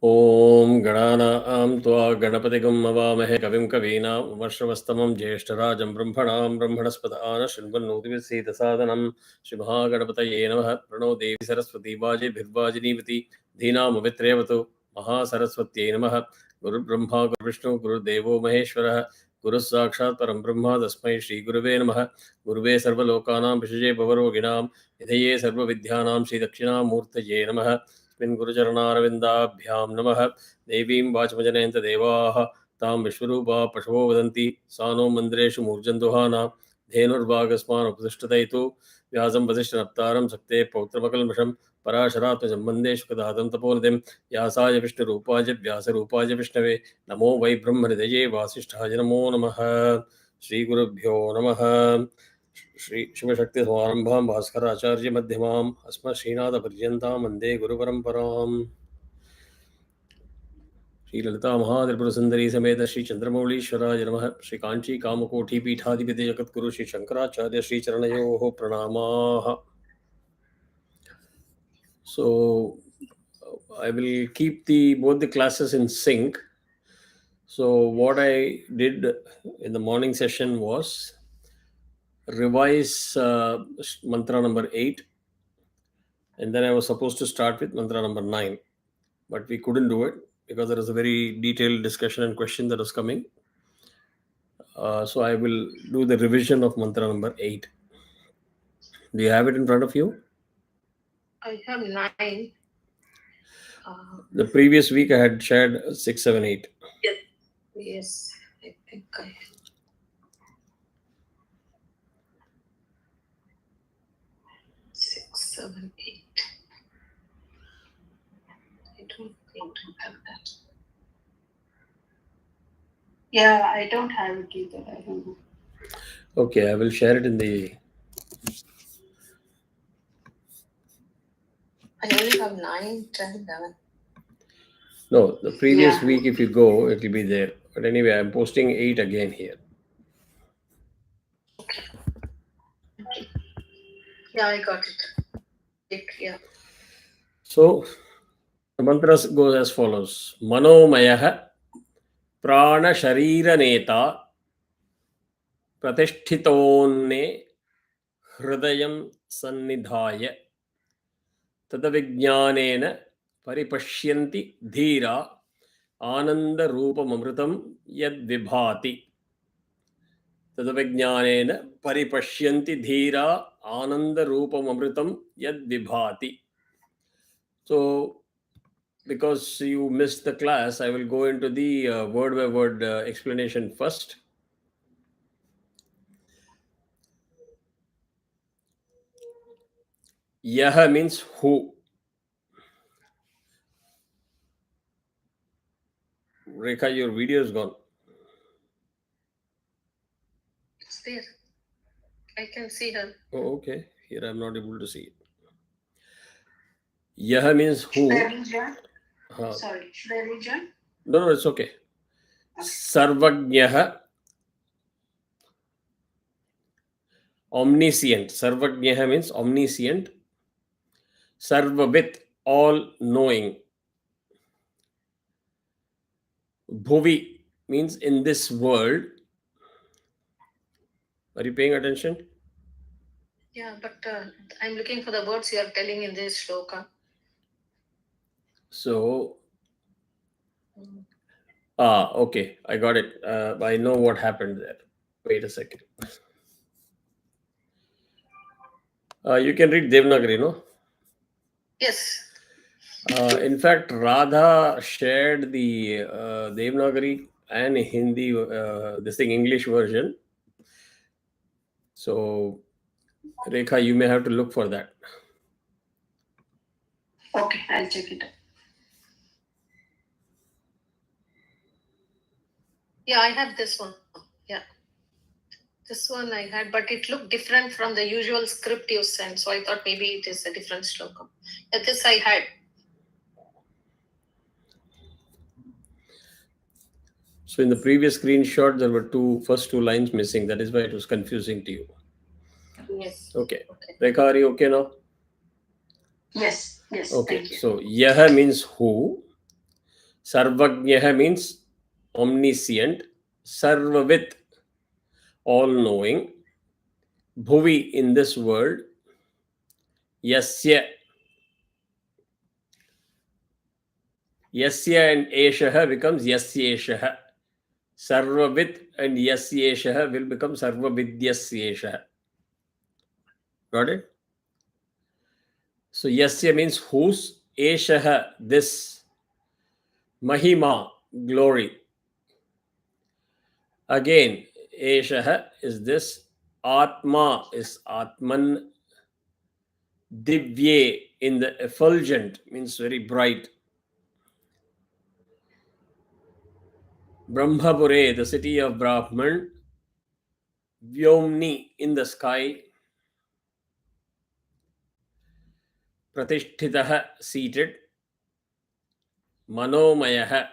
ॐ गणानां त्वा गणपतिगं हवामहे कविं कवीनाम् उपमश्रवस्तमं ज्येष्ठराजं ब्रह्मणां ब्रह्मणस्पत आनशृण्वन्नोतिविसीदसादनं श्रीमहागणपतये नमः। प्रणो देवी सरस्वती वाजिभिर्वाजिनीवती धीनामवित्रेवतु महासरस्वत्यै नमः। गुरुर्ब्रह्मा गुरुविष्णु गुरुर्देवो महेश्वरः गुरुः साक्षात् परं ब्रह्म तस्मै श्रीगुरुवे नमः। गुरुवे सर्वलोकानां विषये भवरोगिणां निधये सर्वविद्यानां श्रीदक्षिणामूर्तये नमः। गुरुचरणारविन्दाभ्यां नमः। देवीं वाचमजनयन्त देवाः तां विश्वरूपा पशवो वदन्ति सा नो मन्दिरेषु मूर्जन्दुहाना धेनुर्वागस्मानुपतिष्ठतैतु व्यासं वसिष्ठनप्तारं सक्ते पौत्रमकल्मषं पराशरात्मजं वन्दे शुकदातं तपोनिधिं व्यासाय विष्णुरूपाय व्यासरूपाय विष्णवे नमो वै ब्रह्मनिधये वासिष्ठाय नमो नमः। श्रीगुरुभ्यो नमः। श्री शिवशक्तिसमारम्भां भास्कराचार्यमध्यमाम् अस्मत्श्रीनाथपर्यन्तां वन्दे गुरुपरम्पराम्। श्रीललिता महात्रिपुरसुन्दरी समेत श्रीचन्द्रमौळीश्वराय नमः। श्रीकाञ्ची कामकोटिपीठाधिपति जगद्गुरु श्रीशङ्कराचार्य श्रीचरणयोः प्रणामाः। So I will keep both the classes in sync. So what I did in the morning session was revise mantra number 8, and then I was supposed to start with mantra number 9, but we couldn't do it because there is a very detailed discussion and question that was coming. So I will do the revision of mantra number 8. Do you have it in front of you? I have 9. The previous week I had shared 6, 7, 8. Yes, I think I have. 6, 7, 8. I don't have that. Yeah, I don't have it either. I don't know. Okay, I will share it in the. I only have 9, 10, 11. No, the previous week, if you go, it will be there. But anyway, I'm posting 8 again here. Okay. Yeah, I got it. 8, yeah. So, the mantras goes as follows. Manomayah prana sharira neta pratishthitonne hridayam sannidhaya tadavijnanena paripashyanti dhira ananda rupamamritam yad vibhati. Tadavijnanena paripashyanti dhira ananda rupamamritam yad vibhati. So, because you missed the class, I will go into the word by word explanation first. Yaha means who. Rekha, your video is gone. It's there. I can see her. Oh, okay. Here I'm not able to see it. Yaha means who. Sorry, should I rejoin? No, it's okay. Sarvagyaha, omniscient. Sarvagyaha means omniscient. Sarvavit, all knowing. Bhuvi means in this world. Are you paying attention? Yeah, but I'm looking for the words you are telling in this shloka. So, okay, I got it. I know what happened there. Wait a second. You can read Devanagari, no? Yes. In fact, Radha shared the Devanagari and Hindi, English version. So, Rekha, you may have to look for that. Okay, I'll check it out. Yeah, I have this one. Yeah. This one I had, but it looked different from the usual script you sent. So I thought maybe it is a different shloka. Yeah, this I had. So in the previous screenshot, there were first two lines missing. That is why it was confusing to you. Yes. Okay. Rekha, are you okay now? Yes. Okay. So Yaha means who. Sarvagnyah means omniscient. Sarvavit, all knowing. Bhuvi, in this world. Yasya, Yasya and Eshaha becomes Yasyeshaha. Sarvavit and Yasyeshaha will become Sarvavidyaseshaha. Got it? So Yasya means whose, Eshaha, this, Mahima, glory. Again, Eshaha is this, Atma is Atman, Divye in the effulgent means very bright. Brahmapure, the city of Brahman. Vyomni, in the sky. Pratishtitaha, seated. Manomayaha,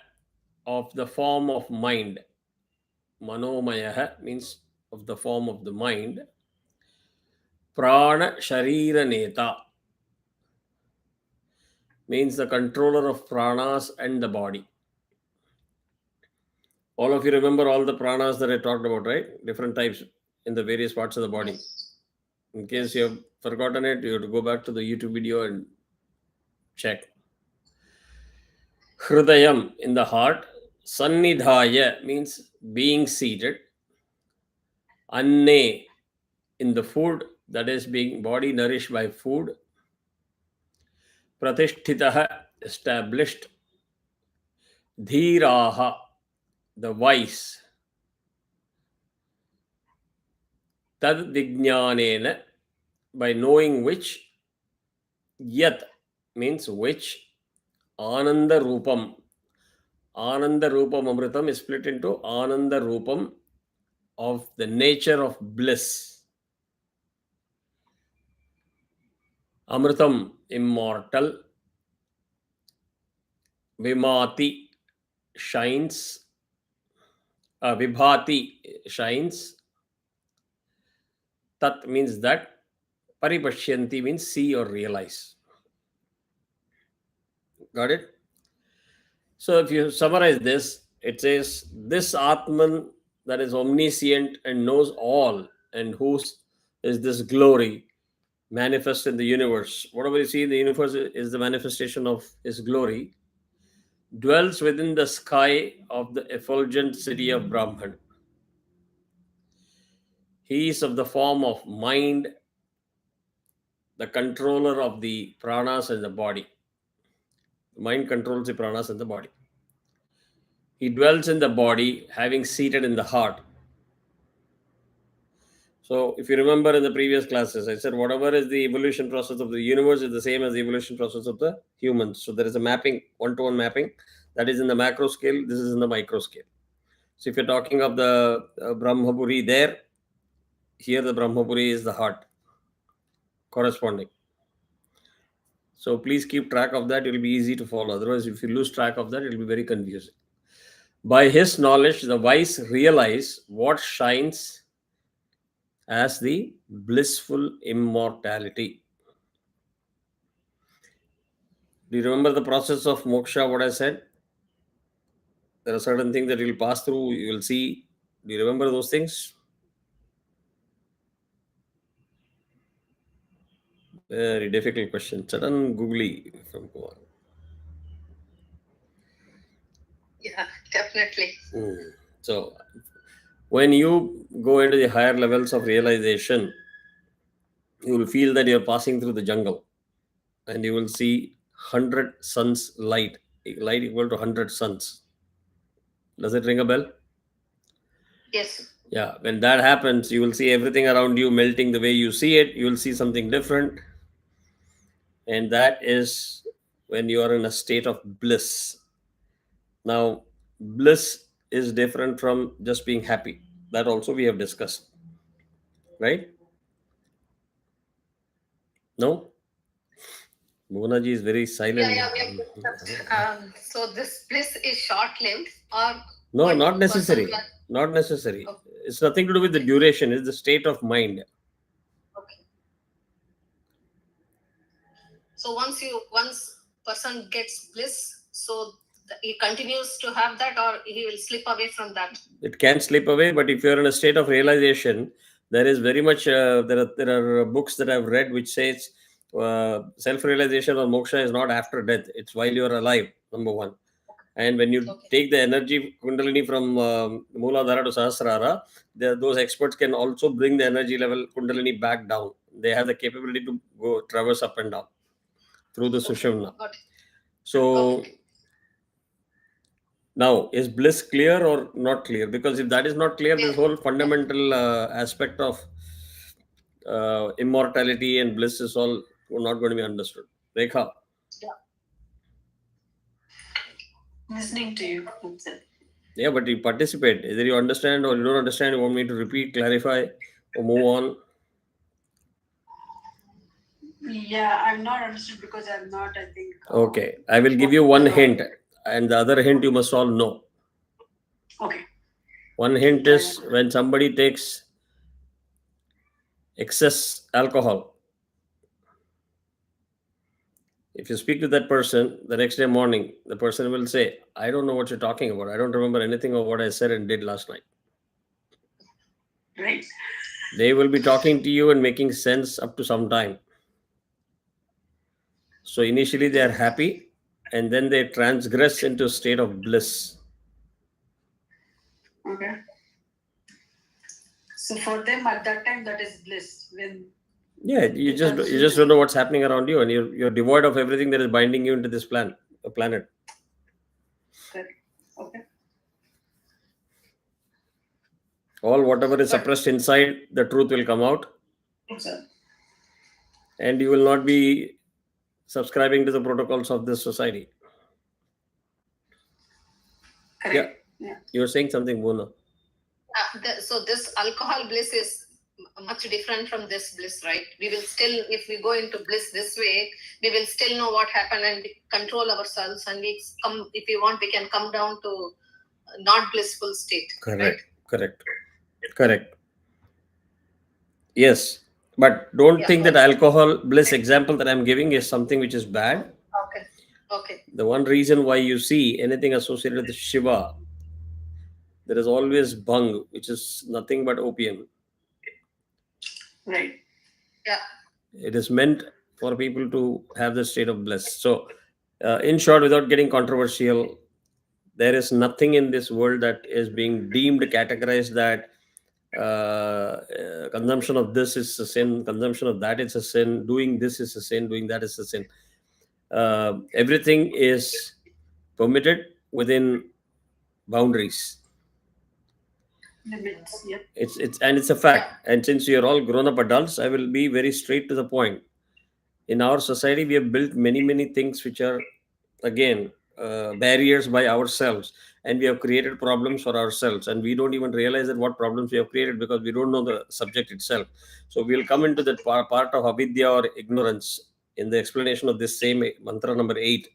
of the form of mind. Manomayaha means of the form of the mind. Prana Sharira Neta means the controller of pranas and the body. All of you remember all the pranas that I talked about, right? Different types in the various parts of the body. In case you have forgotten it, you have to go back to the YouTube video and check. Hridayam, in the heart. Sannidhaya means being seated. Anne, in the food, that is being body nourished by food. Pratishtitaha, established. Dhiraha, the wise. Tad vijnanena, by knowing which. Yat means which. Ananda Rupam. Ananda Rupam Amritam is split into Ananda Rupam, of the nature of bliss. Amritam, immortal. Vimati, shines. Vibhati, shines. Tat means that. Paripashyanti means see or realize. Got it? So if you summarize this, it says this Atman that is omniscient and knows all, and whose is this glory manifest in the universe. Whatever you see in the universe is the manifestation of his glory. Dwells within the sky of the effulgent city of Brahman. He is of the form of mind, the controller of the pranas and the body. The mind controls the pranas and the body. He dwells in the body, having seated in the heart. So, if you remember in the previous classes, I said whatever is the evolution process of the universe is the same as the evolution process of the humans. So, there is a mapping, one-to-one mapping, that is in the macro scale, this is in the micro scale. So, if you're talking of the Brahmapuri there, here the Brahmapuri is the heart corresponding. So, please keep track of that, it will be easy to follow. Otherwise, if you lose track of that, it will be very confusing. By his knowledge, the wise realize what shines as the blissful immortality. Do you remember the process of moksha, what I said? There are certain things that you will pass through, you will see. Do you remember those things? Very difficult question. Sudden googly from Goa. Yeah, definitely. So, when you go into the higher levels of realization, you will feel that you're passing through the jungle and you will see 100 suns light equal to 100 suns. Does it ring a bell? Yes. Yeah, when that happens, you will see everything around you melting the way you see it. You will see something different. And that is when you are in a state of bliss. Now, bliss is different from just being happy. That also we have discussed. Right? No? Monaji is very silent. Yeah, we have discussed. So this bliss is short-lived, or No, what not necessary. person- Not necessary. Okay. It's nothing to do with the duration. It's the state of mind. Okay. So once person gets bliss, so he continues to have that, or he will slip away from that? It can slip away, but if you're in a state of realization, there is very much there are books that I've read which says self-realization or moksha is not after death; it's while you're alive. Number one, and when you Okay. take the energy kundalini from Mooladhara to Sahasrara, those experts can also bring the energy level kundalini back down. They have the capability to go traverse up and down through the Sushumna. Got it. So Okay. now, is bliss clear or not clear? Because if that is not clear, Yeah. this whole fundamental aspect of immortality and bliss is all not going to be understood. Rekha. Listening to you. That's it. Yeah, but you participate. Either you understand or you don't understand. You want me to repeat, clarify, or move on? Yeah, I'm not understood because I'm not, I think. Okay. I will give you one hint, and the other hint you must all know. Okay. One hint is when somebody takes excess alcohol. If you speak to that person the next day morning, the person will say, I don't know what you're talking about. I don't remember anything of what I said and did last night. Right. They will be talking to you and making sense up to some time. So initially they are happy and then they transgress into a state of bliss. Okay. So for them at that time, that is bliss. When Yeah, you just don't know what's happening around you, and you're devoid of everything that is binding you into this planet. Okay. All whatever is suppressed inside, the truth will come out, Sir. and you will not be subscribing to the protocols of this society. Correct. Yeah. You're saying something, Buna. So this alcohol bliss is much different from this bliss, right? We will still, if we go into bliss this way, we will still know what happened and we control ourselves, and we come, if we want, we can come down to not blissful state. Correct. Right? Correct. Yes, but don't think that alcohol bliss example that I'm giving is something which is bad. Okay. The one reason why you see anything associated with Shiva, there is always bhang, which is nothing but opium. Right. Yeah. It is meant for people to have the state of bliss. So, in short, without getting controversial, there is nothing in this world that is being deemed categorized that consumption of this is a sin, consumption of that is a sin, doing this is a sin, doing that is a sin. Everything is permitted within boundaries. Limits. Yep. It's a fact. And since you're all grown up adults, I will be very straight to the point. In our society, we have built many things which are again barriers by ourselves, and we have created problems for ourselves, and we don't even realize that what problems we have created because we don't know the subject itself. So we'll come into that part of avidya or ignorance in the explanation of this same mantra number 8.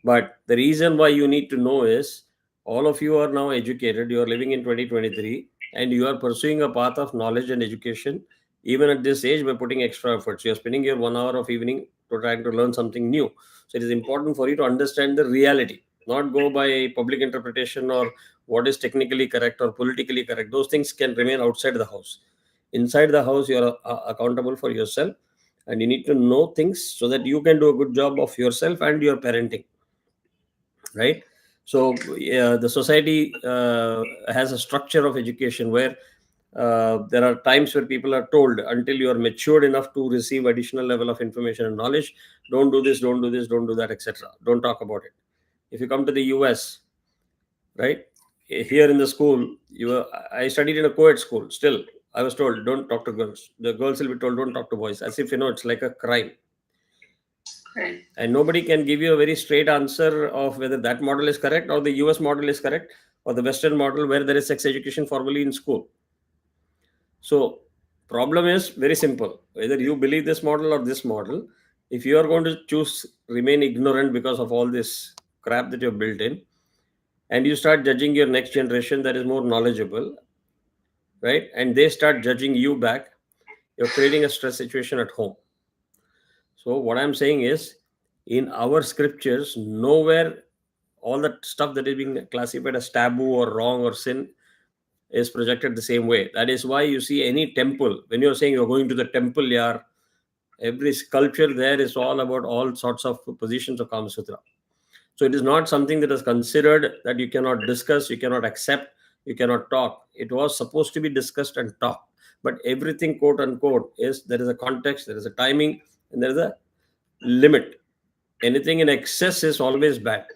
But the reason why you need to know is all of you are now educated, you are living in 2023, and you are pursuing a path of knowledge and education even at this age by putting extra efforts. You are spending your 1 hour of evening to trying to learn something new. So it is important for you to understand the reality, not go by public interpretation or what is technically correct or politically correct. Those things can remain outside the house. Inside the house, you are accountable for yourself, and you need to know things so that you can do a good job of yourself and your parenting. Right? So the society has a structure of education where there are times where people are told until you are matured enough to receive additional level of information and knowledge, don't do this, don't do this, don't do that, etc. Don't talk about it. If you come to the US, right, here in the school, I studied in a co-ed school. Still, I was told don't talk to girls. The girls will be told don't talk to boys, as if it's like a crime. Right. And nobody can give you a very straight answer of whether that model is correct or the US model is correct or the Western model where there is sex education formally in school. So problem is very simple. Whether you believe this model or this model, if you are going to choose remain ignorant because of all this crap that you've built in, and you start judging your next generation that is more knowledgeable, right, and they start judging you back, you're creating a stress situation at home. So what I'm saying is, in our scriptures, nowhere all that stuff that is being classified as taboo or wrong or sin is projected the same way. That is why you see any temple, when you're saying you're going to the temple, every sculpture there is all about all sorts of positions of Kama Sutra. So it is not something that is considered that you cannot discuss, you cannot accept, you cannot talk. It was supposed to be discussed and talked. But everything, quote unquote, there is a context, there is a timing, and there is a limit. Anything in excess is always bad.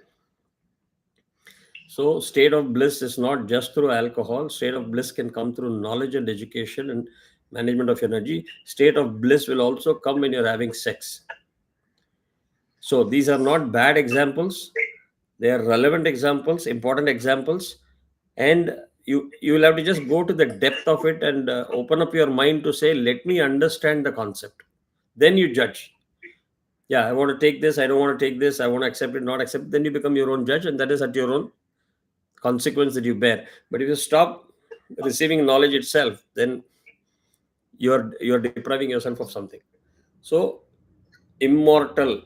So state of bliss is not just through alcohol. State of bliss can come through knowledge and education and management of energy. State of bliss will also come when you're having sex. So these are not bad examples. They are relevant examples, important examples, and you will have to just go to the depth of it and open up your mind to say, let me understand the concept. Then you judge. Yeah, I want to take this. I don't want to take this. I want to accept it, not accept it. Then you become your own judge, and that is at your own consequence that you bear. But if you stop receiving knowledge itself, then you're depriving yourself of something. So immortal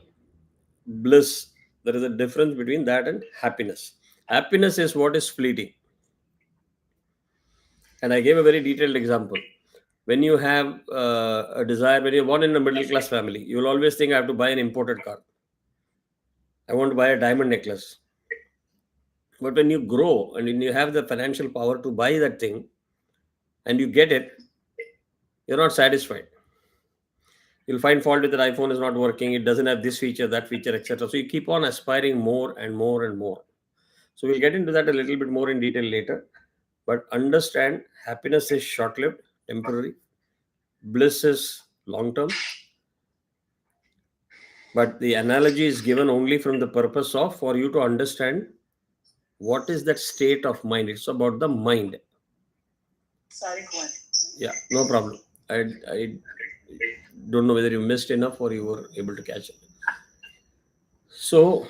bliss, there is a difference between that and happiness. Happiness is what is fleeting. And I gave a very detailed example. When you have a desire, when you're born in a middle class family, you will always think, I have to buy an imported car. I want to buy a diamond necklace. But when you grow and when you have the financial power to buy that thing and you get it, you're not satisfied. You'll find fault with that iPhone is not working, it doesn't have this feature, that feature, etc. So you keep on aspiring more and more and more. So we'll get into that a little bit more in detail later. But understand, happiness is short-lived, temporary. Bliss is long-term. But the analogy is given only from the purpose of for you to understand what is that state of mind. It's about the mind. Sorry, Kumar. Yeah, no problem. I don't know whether you missed enough or you were able to catch it. So,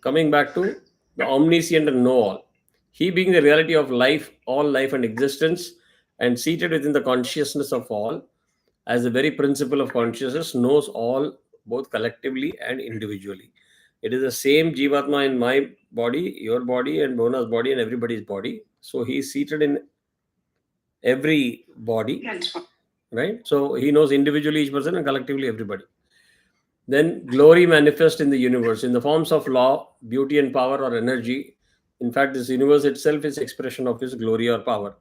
coming back to the omniscient and know-all. He being the reality of life, all life and existence, and seated within the consciousness of all, as the very principle of consciousness, knows all both collectively and individually. It is the same Jivatma in my body, your body, and Bona's body, and everybody's body. So he is seated in every body, right? So he knows individually each person and collectively everybody. Then glory manifests in the universe in the forms of law, beauty, and power or energy. In fact, this universe itself is expression of his glory or power.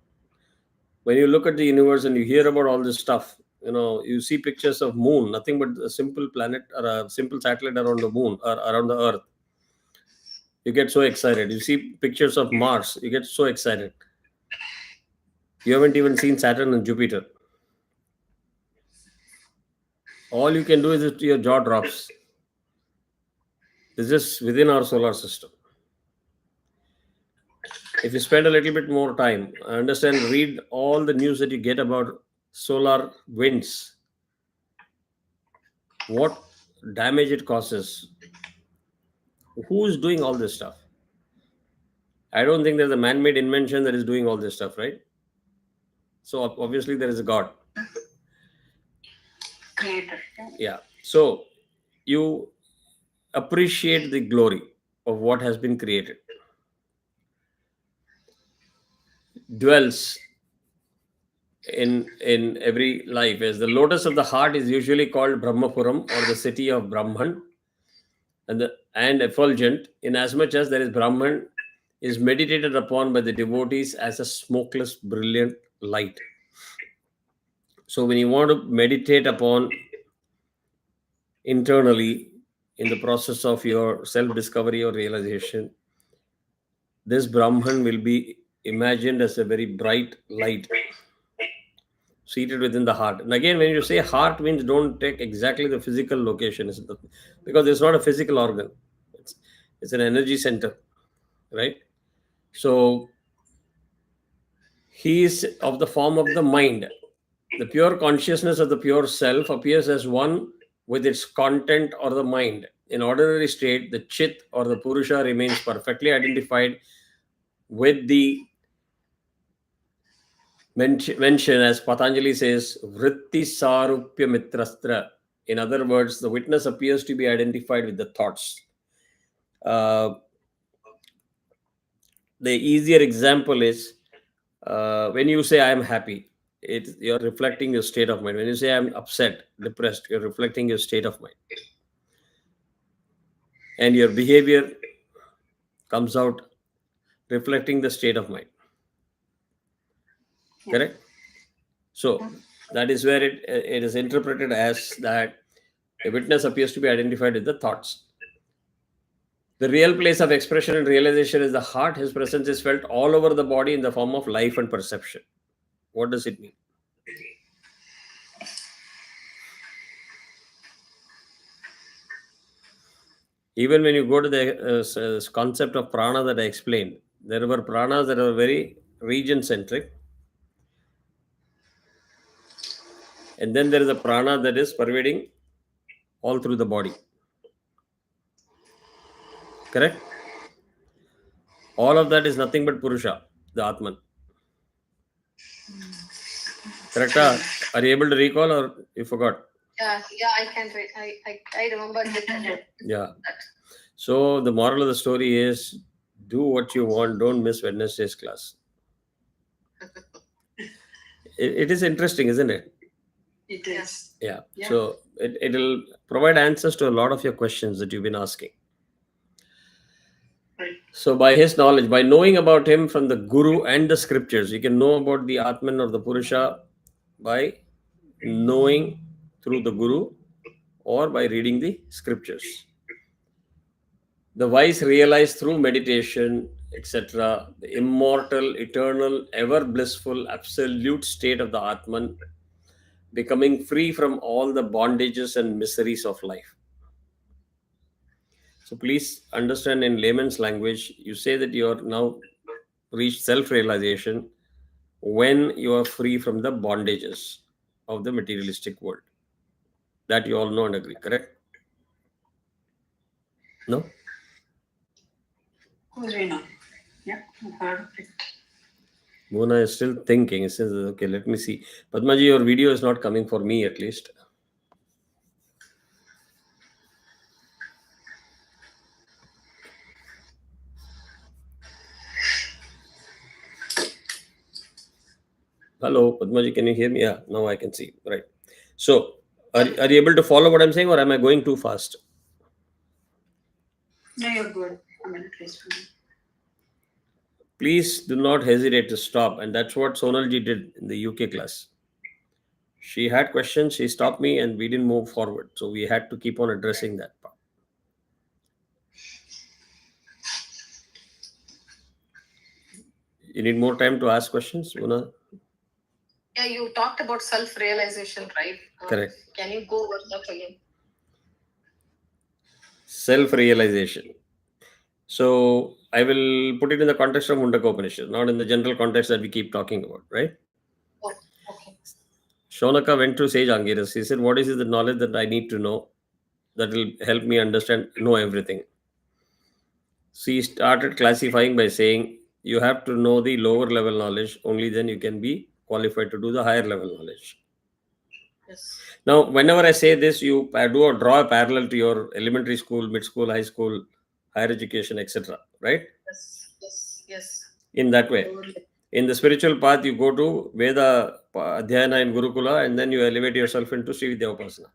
When you look at the universe and you hear about all this stuff, you see pictures of moon, nothing but a simple planet or a simple satellite around the moon or around the earth. You get so excited. You see pictures of Mars, you get so excited. You haven't even seen Saturn and Jupiter. All you can do is your jaw drops. This is within our solar system. If you spend a little bit more time, understand, read all the news that you get about solar winds, what damage it causes, who is doing all this stuff. I don't think there's a man-made invention that is doing all this stuff, right? So obviously there is a God. Creator. Yeah. So you appreciate the glory of what has been created. Dwells in every life. As the lotus of the heart is usually called Brahmapuram or the city of Brahman, and effulgent, inasmuch as there is Brahman, is meditated upon by the devotees as a smokeless, brilliant light. So when you want to meditate upon internally in the process of your self-discovery or realization, this Brahman will be imagined as a very bright light seated within the heart. And again, when you say heart means, don't take exactly the physical location, because it's not a physical organ. It's an energy center, right? So he is of the form of the mind. The pure consciousness of the pure self appears as one with its content or the mind. In ordinary state, the chit or the purusha remains perfectly identified with the mention, as Patanjali says, vritti sarupya mitrastra. In other words, the witness appears to be identified with the thoughts. Uh, the easier example is when you say I am happy, you're reflecting your state of mind. When you say I'm upset, depressed, you're reflecting your state of mind. And your behavior comes out reflecting the state of mind. Yeah. Correct? So that is where it is interpreted as that a witness appears to be identified with the thoughts. The real place of expression and realization is the heart. His presence is felt all over the body in the form of life and perception. What does it mean? Even when you go to the concept of prana that I explained, there were pranas that are very region centric, and then there is a prana that is pervading all through the body. Correct? All of that is nothing but Purusha, the Atman. Correct? Are you able to recall or you forgot? Yeah, I can. I remember it. Yeah. So the moral of the story is do what you want, don't miss Wednesday's class. It is interesting, isn't it? It is. Yeah. Yeah. So it will provide answers to a lot of your questions that you've been asking. Right. So by his knowledge, by knowing about him from the Guru and the scriptures, you can know about the Atman or the Purusha by knowing through the Guru or by reading the scriptures. The wise realize through meditation, etc., the immortal, eternal, ever blissful, absolute state of the Atman, becoming free from all the bondages and miseries of life. So please understand in layman's language, you say that you are now reached self-realization when you are free from the bondages of the materialistic world. That you all know and agree, correct? No? Of course we know. Yeah, I've heard of it. Mona is still thinking. It says, okay, let me see. Padmaji, your video is not coming for me at least. Hello, Padmaji, can you hear me? Yeah, now I can see. Right. So, are you able to follow what I'm saying or am I going too fast? No, you're good. I'm interested. Please do not hesitate to stop. And that's what Sonalji did in the UK class. She had questions, she stopped me, and we didn't move forward. So we had to keep on addressing that part. You need more time to ask questions, Mona? Yeah, you talked about self-realization, right? Correct. Can you go over that again? Self-realization. So I will put it in the context of Mundaka Upanishad, not in the general context that we keep talking about, right? Oh, okay. Shonaka went to Sage Angiras. He said, what is the knowledge that I need to know that will help me know everything? She started classifying by saying, you have to know the lower level knowledge, only then you can be qualified to do the higher level knowledge. Yes. Now, whenever I say this, you draw a parallel to your elementary school, mid school, high school, higher education, etc. Right? Yes. In that way. In the spiritual path, you go to Veda Adhyayana in Gurukula and then you elevate yourself into Sri Vidya Upasana.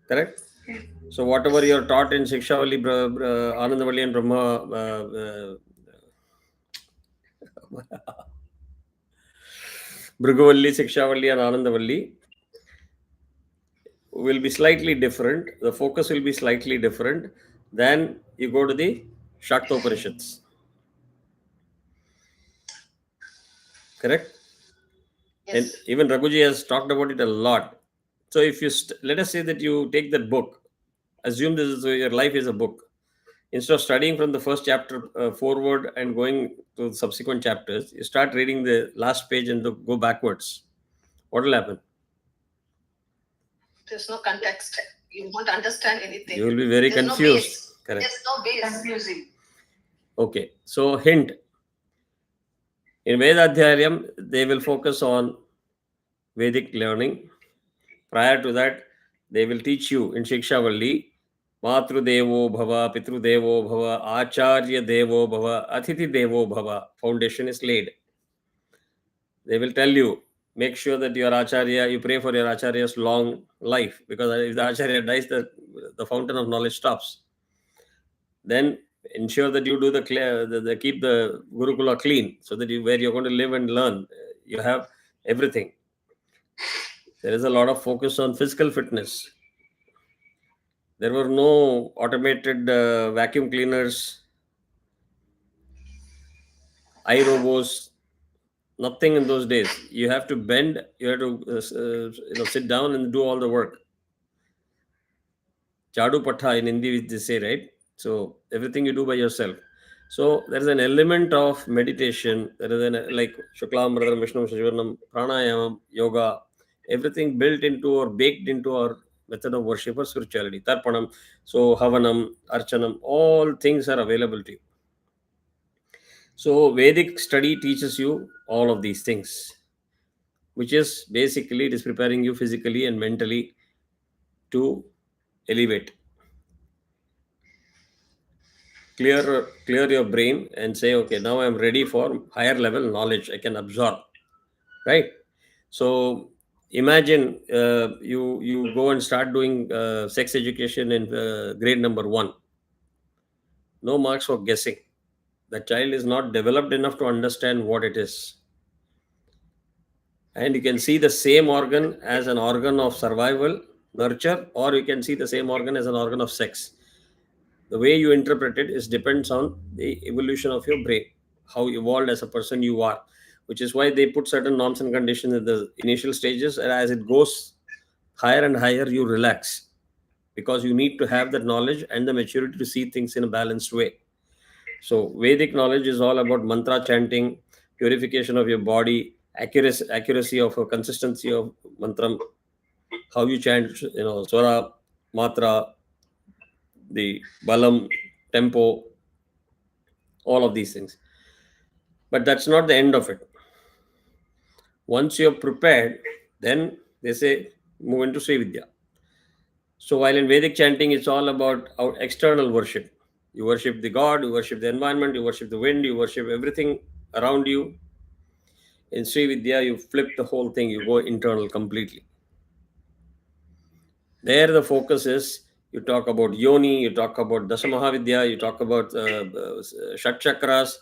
Correct? So whatever you're taught in Shikshavalli, Anandavalli and Brahma, Bhrigavalli, Shikshavalli and Anandavalli will be slightly different. The focus will be slightly different than you go to the Shaktopanishads. Correct? Yes. And even Raghuji has talked about it a lot. So if you, let us say that you take that book, assume your life is a book. Instead of studying from the first chapter forward and going to subsequent chapters, you start reading the last page and go backwards. What will happen? There's no context. You won't understand anything. You will be very There's confused. No base. Correct. There's no base. Confusing. Okay. So hint. In Vedadhyayam, they will focus on Vedic learning. Prior to that, they will teach you in Shikshavalli Matru Devo Bhava, Pitru Devo Bhava, Acharya Devo Bhava, Athithi Devo Bhava. Foundation is laid. They will tell you, make sure that your Acharya, you pray for your Acharya's long life, because if the Acharya dies, the fountain of knowledge stops. Then ensure that you do keep the Gurukula clean, so that where you're going to live and learn, you have everything. There is a lot of focus on physical fitness. There were no automated vacuum cleaners, iRobots, nothing in those days. You have to bend, you have to sit down and do all the work. Chadu Patha in Hindi, they say, right? So everything you do by yourself. So there is an element of meditation. There is like Shuklam, Radharam, Vishnu, Shivanam, Pranayama, Yoga, everything built into or baked into our method of worship or spirituality. Tarpanam, so Havanam, Archanam, all things are available to you. So Vedic study teaches you all of these things, which is basically it is preparing you physically and mentally to elevate. Clear your brain and say, okay, now I'm ready for higher level knowledge I can absorb, right? So imagine you go and start doing sex education in grade number 1. No marks for guessing. The child is not developed enough to understand what it is. And you can see the same organ as an organ of survival, nurture, or you can see the same organ as an organ of sex. The way you interpret it is depends on the evolution of your brain, how evolved as a person you are, which is why they put certain norms and conditions in the initial stages, and as it goes higher and higher you relax, because you need to have that knowledge and the maturity to see things in a balanced way. So Vedic knowledge is all about mantra chanting, purification of your body, accuracy of a consistency of mantram, how you chant, swara, matra, the balam, tempo, all of these things. But that's not the end of it. Once you're prepared, then they say move into Sri Vidya. So while in Vedic chanting, it's all about our external worship. You worship the god, you worship the environment, you worship the wind, you worship everything around you. In Sri Vidya, you flip the whole thing, you go internal completely. There the focus is, you talk about yoni, you talk about Dasamahavidya, you talk about Shat Chakras.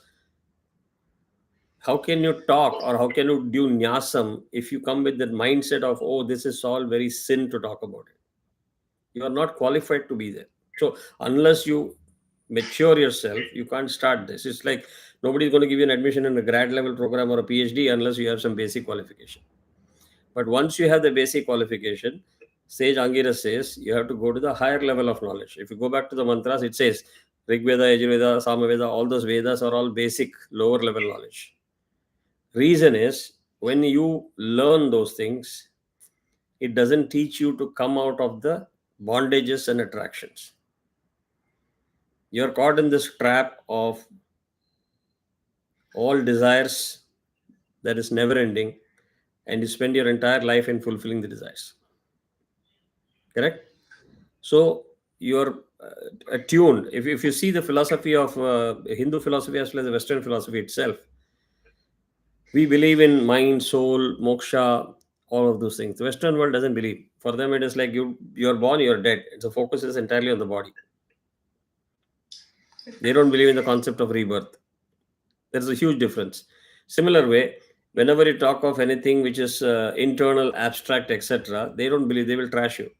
How can you talk or how can you do nyasam if you come with that mindset of, oh, this is all very sin to talk about it? You are not qualified to be there. So unless you mature yourself, you can't start this. It's like nobody's going to give you an admission in a grad level program or a PhD unless you have some basic qualification. But once you have the basic qualification, Sage Angira says you have to go to the higher level of knowledge. If you go back to the mantras, it says Rig Veda, Yajurveda, Samaveda, all those Vedas are all basic, lower level knowledge. Reason is, when you learn those things, it doesn't teach you to come out of the bondages and attractions. You're caught in this trap of all desires that is never ending, and you spend your entire life in fulfilling the desires. Correct? So you're attuned. If you see the philosophy of Hindu philosophy as well as the Western philosophy itself, we believe in mind, soul, moksha, all of those things. The Western world doesn't believe. For them, it is like you're born, you're dead. The focus is entirely on the body. They don't believe in the concept of rebirth. There's a huge difference. Similar way, whenever you talk of anything which is internal, abstract, etc., they don't believe. They will trash you.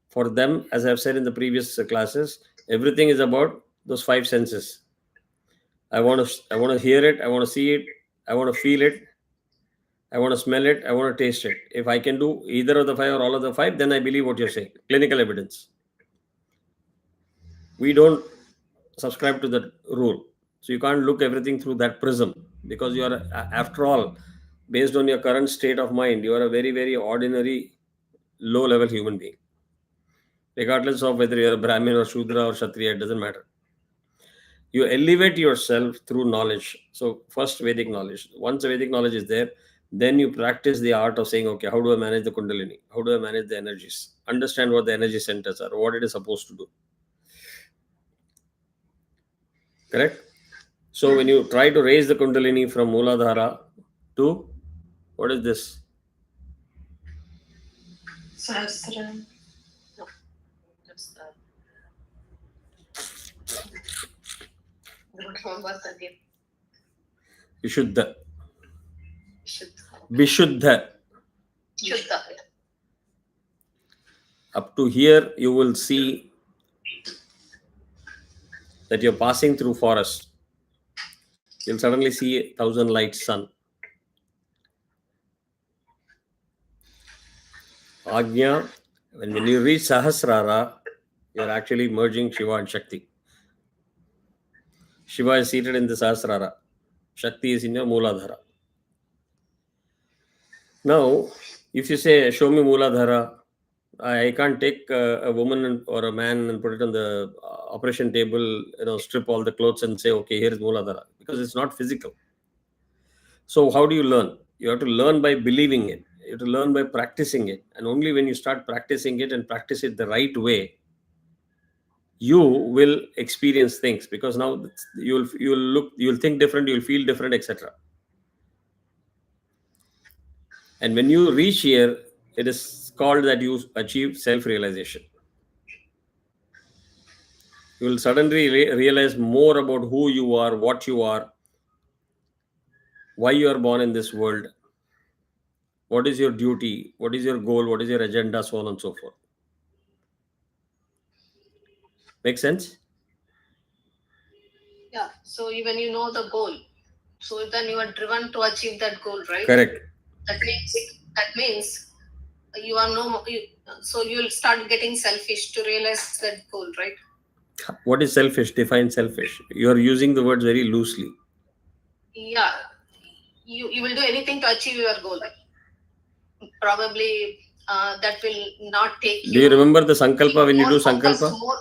For them, as I've said in the previous classes, everything is about those 5 senses. I want to hear it. I want to see it. I want to feel it. I want to smell it. I want to taste it. If I can do either of the 5 or all of the 5, then I believe what you're saying. Clinical evidence. We don't subscribe to that rule. So you can't look everything through that prism, because you are, after all, based on your current state of mind, you are a very, very ordinary, low level human being. Regardless of whether you're a Brahmin or Shudra or Kshatriya, it doesn't matter. You elevate yourself through knowledge. So first Vedic knowledge. Once the Vedic knowledge is there, then you practice the art of saying, okay, how do I manage the Kundalini? How do I manage the energies? Understand what the energy centers are, what it is supposed to do. Correct? So when you try to raise the Kundalini from Mooladhara to, what is this? Sahasra. No, that's the. Don't remember the name. Vishuddha. Shuddha. Vishuddha. Shuddha. Up to here, you will see that you're passing through forest. You'll suddenly see 1,000 lights sun. Agnya, when you reach Sahasrara, you're actually merging Shiva and Shakti. Shiva is seated in the Sahasrara. Shakti is in your Mooladhara. Now, if you say, show me Mooladhara, I can't take a woman or a man and put it on the operation table, strip all the clothes and say, okay, here's Mooladhara, because it's not physical. So how do you learn? You have to learn by believing it. You have to learn by practicing it. And only when you start practicing it and practice it the right way, you will experience things, because now you'll think different, you'll feel different, etc. And when you reach here, it is called that you achieve self-realization. You will suddenly realize more about who you are, what you are, why you are born in this world, what is your duty, what is your goal, what is your agenda, so on and so forth. Make sense? Yeah. So when you know the goal, so then you are driven to achieve that goal, right? Correct. That means you are so you'll start getting selfish to realize that goal, right? What is selfish? Define selfish. You are using the words very loosely. Yeah. You will do anything to achieve your goal. Probably that will not take you. Do you remember the sankalpa when you do sankalpa? More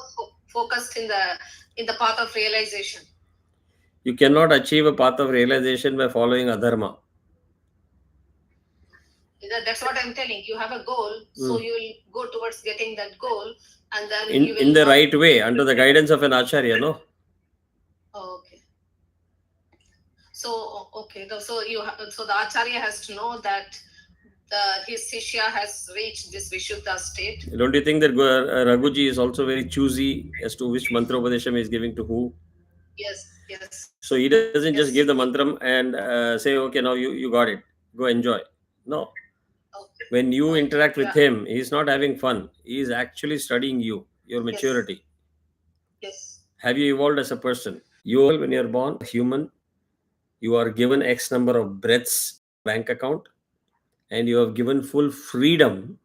focused in the path of realization. You cannot achieve a path of realization by following adharma. That's what I'm telling. You have a goal, so you will go towards getting that goal, and then you will in the right way, under the guidance of an acharya, no? Okay. So okay, so the acharya has to know that his shishya has reached this Vishuddha state. Don't you think that Raghuji is also very choosy as to which mantra upadesham he is giving to who? Yes. So he doesn't just give the mantram and say, okay, now you got it, go enjoy. No. Okay. When you interact with him, he's not having fun. He is actually studying you, your maturity. Yes. Have you evolved as a person? When you're born, human, you are given X number of breaths bank account, and you have given full freedom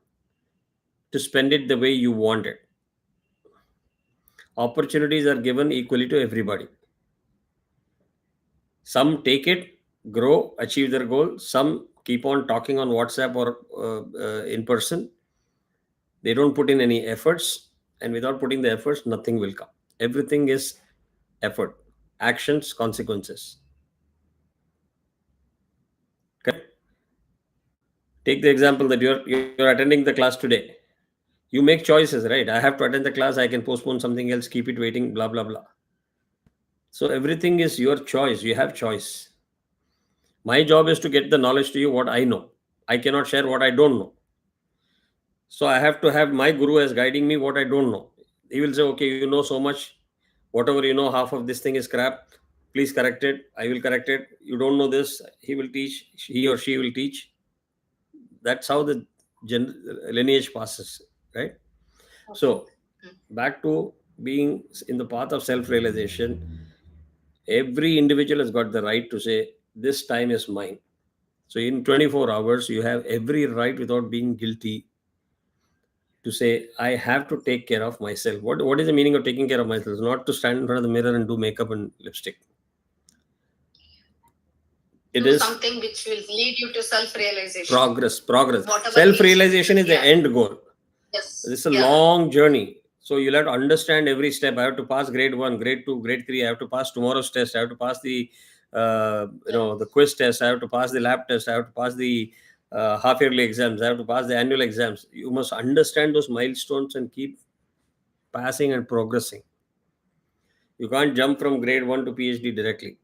to spend it the way you want it. Opportunities are given equally to everybody. Some take it, grow, achieve their goal. Some keep on talking on WhatsApp or in person. They don't put in any efforts, and without putting the efforts, nothing will come. Everything is effort, actions, consequences. Okay? Take the example that you're attending the class today. You make choices, right? I have to attend the class, I can postpone something else, keep it waiting, blah, blah, blah. So everything is your choice. You have choice. My job is to get the knowledge to you what I know. I cannot share what I don't know. So I have to have my guru as guiding me what I don't know. He will say, okay, you know so much. Whatever you know, half of this thing is crap. Please correct it. I will correct it. You don't know this. He will teach. He or she will teach. That's how the lineage passes, right? Okay. So back to being in the path of self-realization, every individual has got the right to say, this time is mine. So in 24 hours, you have every right without being guilty to say, I have to take care of myself. What is the meaning of taking care of myself? It's not to stand in front of the mirror and do makeup and lipstick. It is something which will lead you to self-realization. Progress. Self-realization is the end goal. Yes. This is a long journey. So you'll have to understand every step. I have to pass grade 1, grade 2, grade 3. I have to pass tomorrow's test. I have to pass the the quiz test. I have to pass the lab test. I have to pass the half-yearly exams. I have to pass the annual exams. You must understand those milestones and keep passing and progressing. You can't jump from grade 1 to PhD directly.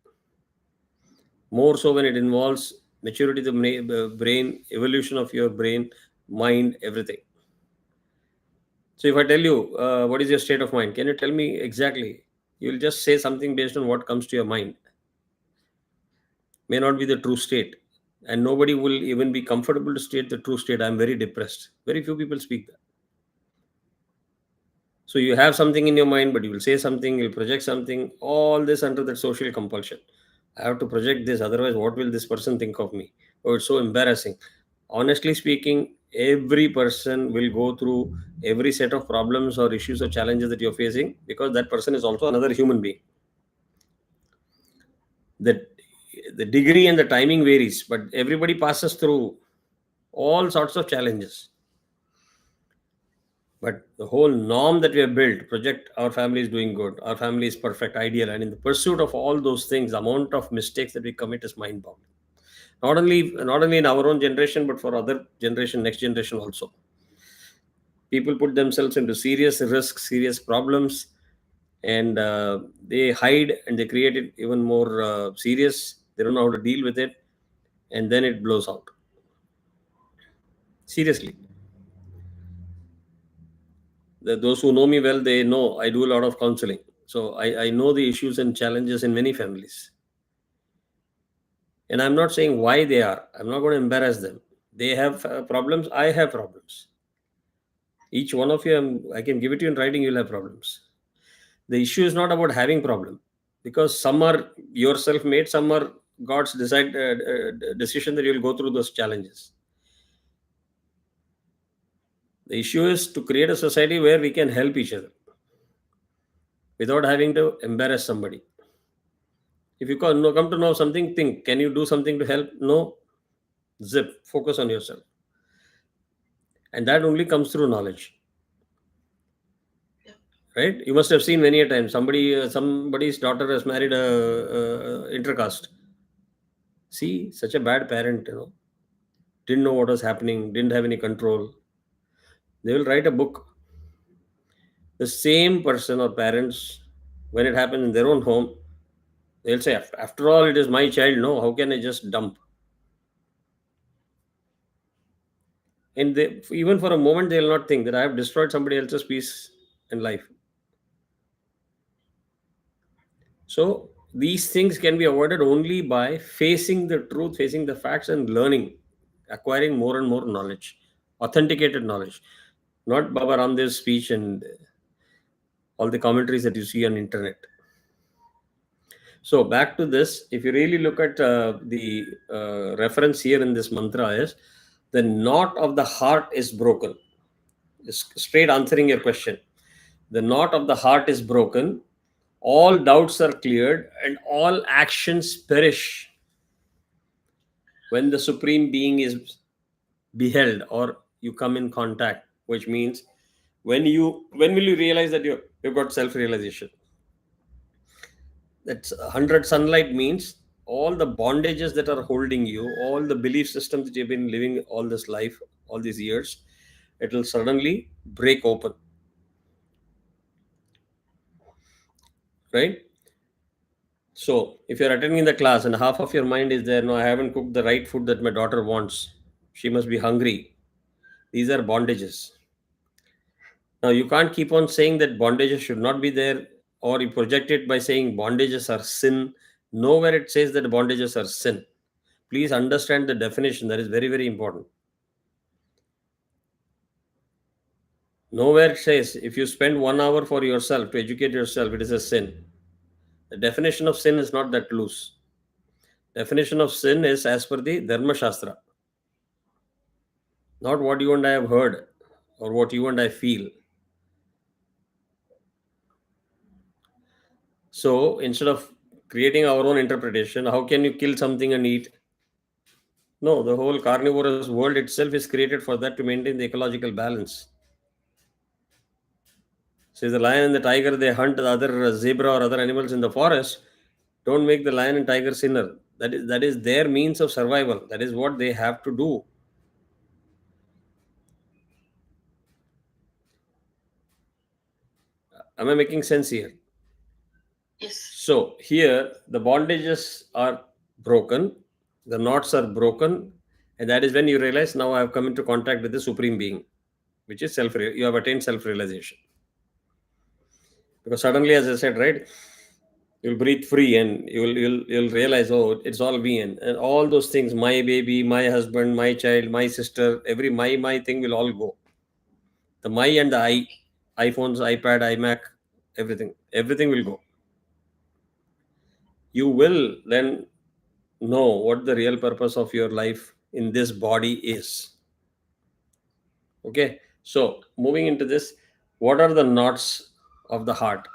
More so when it involves maturity of the brain, evolution of your brain, mind, everything. So if I tell you, what is your state of mind, can you tell me exactly? You'll just say something based on what comes to your mind. May not be the true state. And nobody will even be comfortable to state the true state. I'm very depressed. Very few people speak that. So you have something in your mind, but you will say something, you'll project something, all this under that social compulsion. I have to project this, otherwise, what will this person think of me? Oh, it's so embarrassing. Honestly speaking, every person will go through every set of problems or issues or challenges that you're facing, because that person is also another human being. The, the degree and the timing varies, but everybody passes through all sorts of challenges. But the whole norm that we have built, project our family is doing good, our family is perfect, ideal, and in the pursuit of all those things, the amount of mistakes that we commit is mind-boggling. Not only in our own generation, but for other generation, next generation also. People put themselves into serious risks, serious problems, and they hide and they create it even more serious. They don't know how to deal with it, and then it blows out. Seriously. Those who know me well, they know I do a lot of counseling. So I know the issues and challenges in many families. And I'm not saying why they are. I'm not going to embarrass them. They have problems. I have problems. Each one of you, I can give it to you in writing, you'll have problems. The issue is not about having problem, because some are yourself made, some are God's decision that you'll go through those challenges. The issue is to create a society where we can help each other without having to embarrass somebody. If you come to know something, think, can you do something to help? No. Zip, focus on yourself. And that only comes through knowledge. Right? You must have seen many a time somebody's daughter has married a intercaste. See, such a bad parent, didn't know what was happening, didn't have any control. They will write a book. The same person or parents, when it happens in their own home, they'll say, after all, it is my child. No, how can I just dump? And even for a moment, they'll not think that I have destroyed somebody else's peace and life. So these things can be avoided only by facing the truth, facing the facts, and learning, acquiring more and more knowledge, authenticated knowledge, not Baba Ramdev's speech and all the commentaries that you see on internet. So back to this, if you really look at the reference here in this mantra is, the knot of the heart is broken. Straight answering your question. The knot of the heart is broken, all doubts are cleared, and all actions perish when the Supreme Being is beheld or you come in contact, which means when will you realize that you've got self-realization? That's 100 sunlight means all the bondages that are holding you, all the belief systems that you've been living all this life, all these years, it will suddenly break open. Right? So if you're attending the class and half of your mind is there, no, I haven't cooked the right food that my daughter wants. She must be hungry. These are bondages. Now you can't keep on saying that bondages should not be there, or you project it by saying bondages are sin. Nowhere it says that bondages are sin. Please understand the definition. That is very, very important. Nowhere it says if you spend 1 hour for yourself to educate yourself, it is a sin. The definition of sin is not that loose. Definition of sin is as per the Dharma Shastra, not what you and I have heard or what you and I feel. So instead of creating our own interpretation, how can you kill something and eat? No, the whole carnivorous world itself is created for that, to maintain the ecological balance. Say the lion and the tiger, they hunt the other zebra or other animals in the forest. Don't make the lion and tiger sinner. That is their means of survival. That is what they have to do. Am I making sense here? Yes. So here the bondages are broken, the knots are broken, and that is when you realize now I have come into contact with the supreme being, which is self. You have attained self-realization. Because suddenly, as I said, right, you'll breathe free and you'll realize, oh, it's all me, and all those things, my baby, my husband, my child, my sister, every my thing will all go. The my and the iPhones, iPad, iMac, everything will go. You will then know what the real purpose of your life in this body is. Okay, so moving into this, what are the knots of the heart?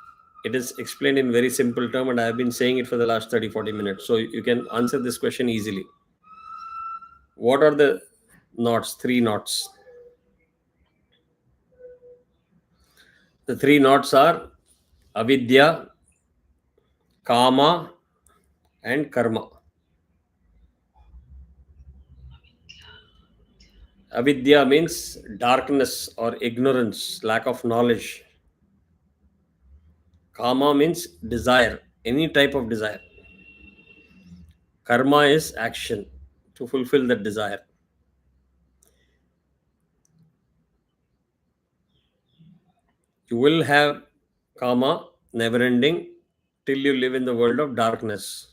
It is explained in very simple term, and I have been saying it for the last 30-40 minutes, so you can answer this question easily. What are the knots? Three knots. The three knots are avidya, kama, and karma. Avidya means darkness or ignorance, lack of knowledge. Kama means desire, any type of desire. Karma is action to fulfill that desire. You will have karma never ending till you live in the world of darkness.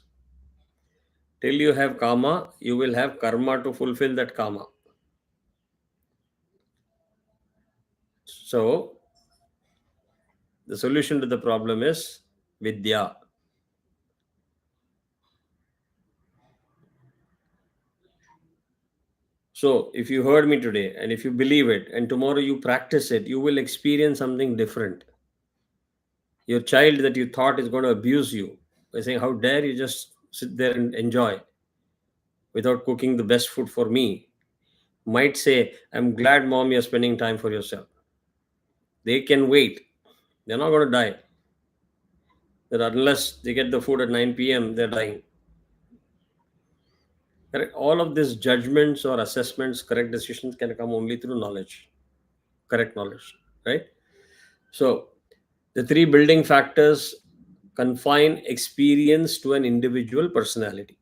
Till you have karma, you will have karma to fulfill that karma. So, the solution to the problem is vidya. So, if you heard me today and if you believe it and tomorrow you practice it, you will experience something different. Your child that you thought is going to abuse you by saying, how dare you just sit there and enjoy without cooking the best food for me, might say, I'm glad, mom, you're spending time for yourself. They can wait. They're not going to die. That unless they get the food at 9 p.m., they're dying. Correct? All of these judgments or assessments, correct decisions can come only through knowledge, correct knowledge, right? So, the three building factors confine experience to an individual personality.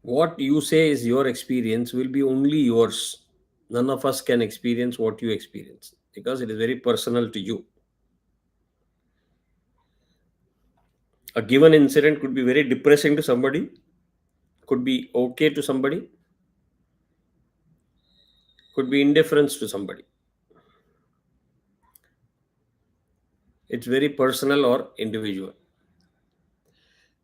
What you say is your experience will be only yours. None of us can experience what you experience because it is very personal to you. A given incident could be very depressing to somebody, could be okay to somebody, could be indifference to somebody. It's very personal or individual.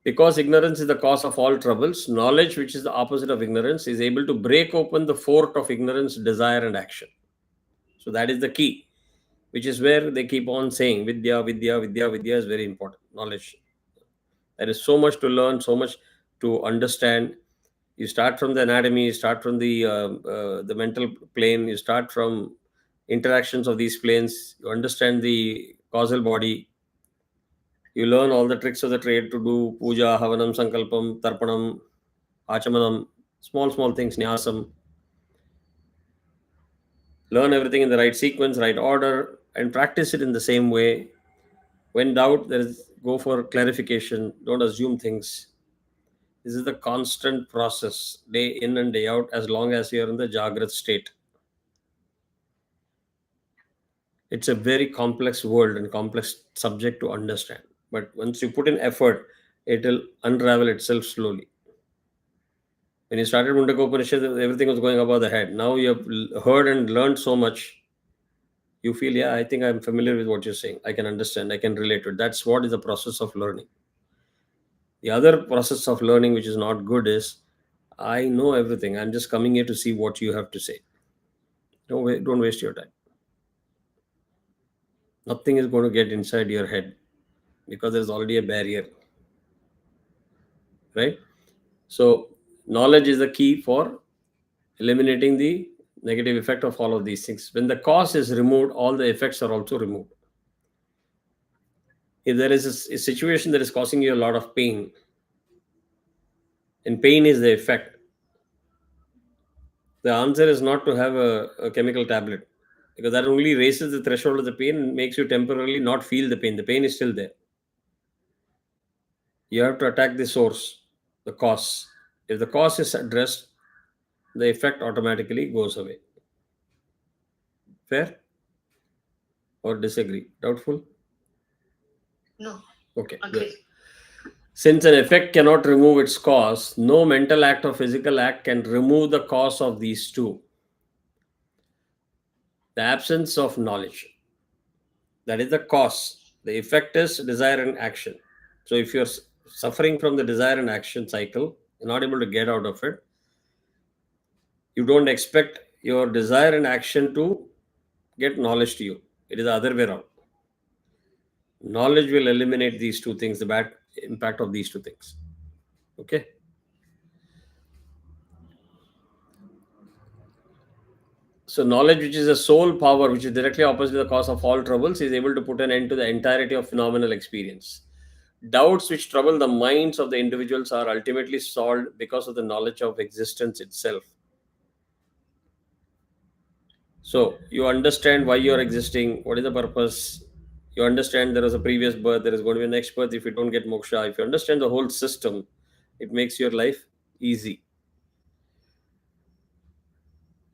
Because ignorance is the cause of all troubles, knowledge, which is the opposite of ignorance, is able to break open the fort of ignorance, desire, and action. So that is the key, which is where they keep on saying Vidya, Vidya, Vidya, Vidya is very important. Knowledge. There is so much to learn, so much to understand. You start from the anatomy, you start from the mental plane, you start from interactions of these planes, you understand the causal body, you learn all the tricks of the trade to do puja, havanam, sankalpam, tarpanam, achamanam, small things, nyasam. Learn everything in the right sequence, right order, and practice it in the same way. When doubt, there is go for clarification. Don't assume things. This is the constant process, day in and day out, as long as you are in the Jagrat state. It's a very complex world and complex subject to understand. But once you put in effort, it will unravel itself slowly. When you started Mundaka Upanishad, everything was going above the head. Now you have heard and learned so much, you feel, yeah, I think I'm familiar with what you're saying. I can understand, I can relate to it. That's what is the process of learning. The other process of learning, which is not good, is I know everything. I'm just coming here to see what you have to say. Don't waste your time. Nothing is going to get inside your head because there's already a barrier, right? So, knowledge is the key for eliminating the negative effect of all of these things. When the cause is removed, all the effects are also removed. If there is a situation that is causing you a lot of pain, and pain is the effect, the answer is not to have a chemical tablet. because that only raises the threshold of the pain and makes you temporarily not feel the pain. The pain is still there. You have to attack the source, the cause. If the cause is addressed, the effect automatically goes away. Fair or disagree? Doubtful? No. Okay. Agree. Good. Since an effect cannot remove its cause, no mental act or physical act can remove the cause of these two. The absence of knowledge. That is the cause. The effect is desire and action. So if you're suffering from the desire and action cycle, you're not able to get out of it, you don't expect your desire and action to get knowledge to you. It is the other way around. Knowledge will eliminate these two things, the bad impact of these two things. Okay. So knowledge, which is a sole power, which is directly opposite the cause of all troubles, is able to put an end to the entirety of phenomenal experience. Doubts which trouble the minds of the individuals are ultimately solved because of the knowledge of existence itself. So you understand why you are existing, what is the purpose. You understand there is a previous birth, there is going to be a next birth if you don't get moksha. If you understand the whole system, it makes your life easy.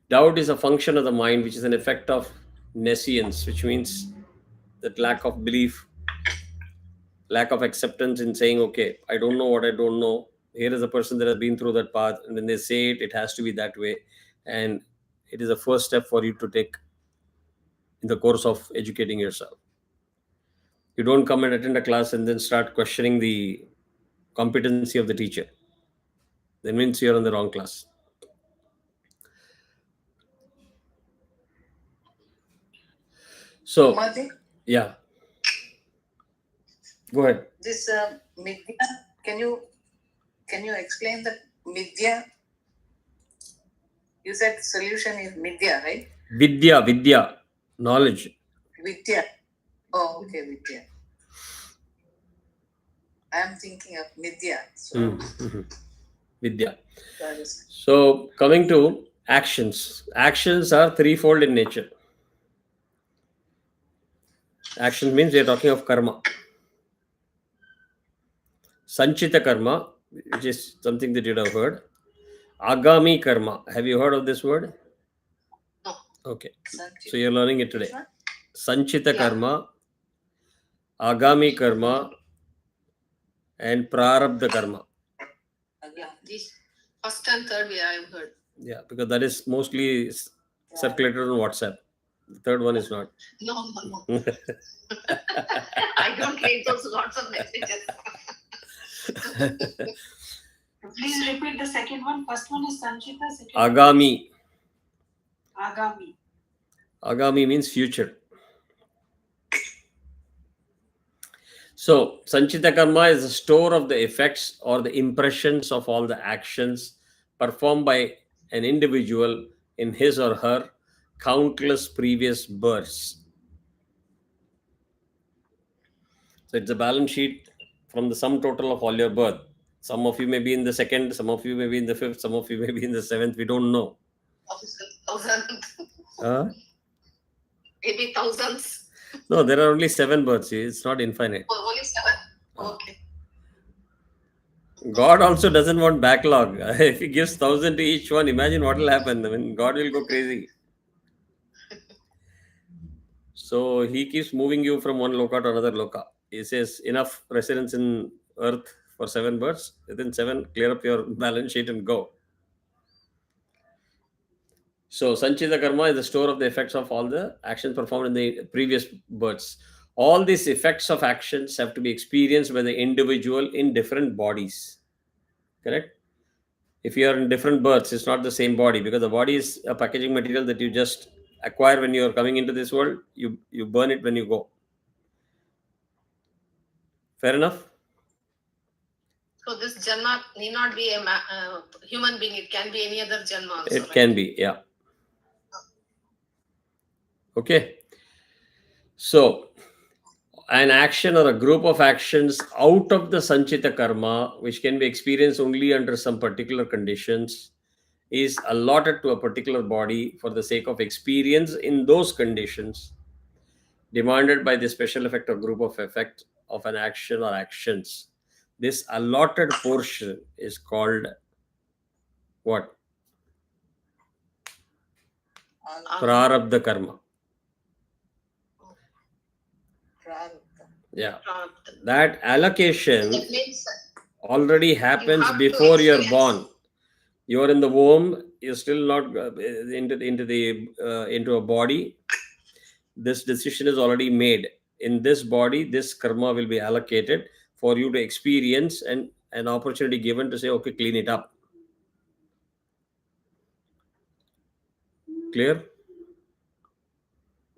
Doubt is a function of the mind, which is an effect of nescience, which means that lack of belief, lack of acceptance in saying, okay, I don't know what I don't know. Here is a person that has been through that path, and when they say it, it has to be that way. And it is a first step for you to take in the course of educating yourself. You don't come and attend a class and then start questioning the competency of the teacher. That means you're in the wrong class. So, Madhi, yeah. Go ahead. this midya, can you explain the midya? You said solution is midya, right? Vidya, knowledge. Vidya. Oh, okay, vidya. I am thinking of midya. So, Vidya. that is- So, coming to actions. Actions are threefold in nature. Action means we are talking of karma. Sanchita karma, which is something that you'd have heard. Agami karma. Have you heard of this word? No. Okay. Sanchita. So you're learning it today. Which one? Sanchita Yeah. karma, Agami karma, and Prarabdha karma. Yeah. These first and third way I've heard. Yeah, because that is mostly circulated on WhatsApp. The third one is not. No. I don't read those lots of messages. Please repeat the second one. First one is Sanchita, second Agami. Agami. Agami means future. So, Sanchita karma is the store of the effects or the impressions of all the actions performed by an individual in his or her countless previous births. So, it's a balance sheet from the sum total of all your birth. Some of you may be in the second, some of you may be in the fifth, some of you may be in the seventh. We don't know. Thousands. Maybe thousands. No, there are only 7 births. It's not infinite. Oh, only 7. Okay. God also doesn't want backlog. If he gives 1,000 to each one, imagine what will happen. I mean, God will go crazy. So he keeps moving you from one loka to another loka. He says, enough residence in earth for 7 births. Within 7, clear up your balance sheet and go. So Sanchita karma is the store of the effects of all the actions performed in the previous births. All these effects of actions have to be experienced by the individual in different bodies. Correct? If you are in different births, it's not the same body, because the body is a packaging material that you just acquire when you are coming into this world. You burn it when you go. Fair enough? So this janma need not be a human being. It can be any other janma also. It can be, yeah. Okay. So, an action or a group of actions out of the Sanchita karma, which can be experienced only under some particular conditions, is allotted to a particular body for the sake of experience in those conditions demanded by the special effect or group of effect of an action or actions. This allotted portion is called what? Prarabdha karma. Prarabdha. Yeah. Prarabdha. That allocation That means already happens have to before you're experience. born. You're in the womb, you're still not into a body. This decision is already made. In this body, this karma will be allocated for you to experience, and an opportunity given to say, okay, clean it up. Clear?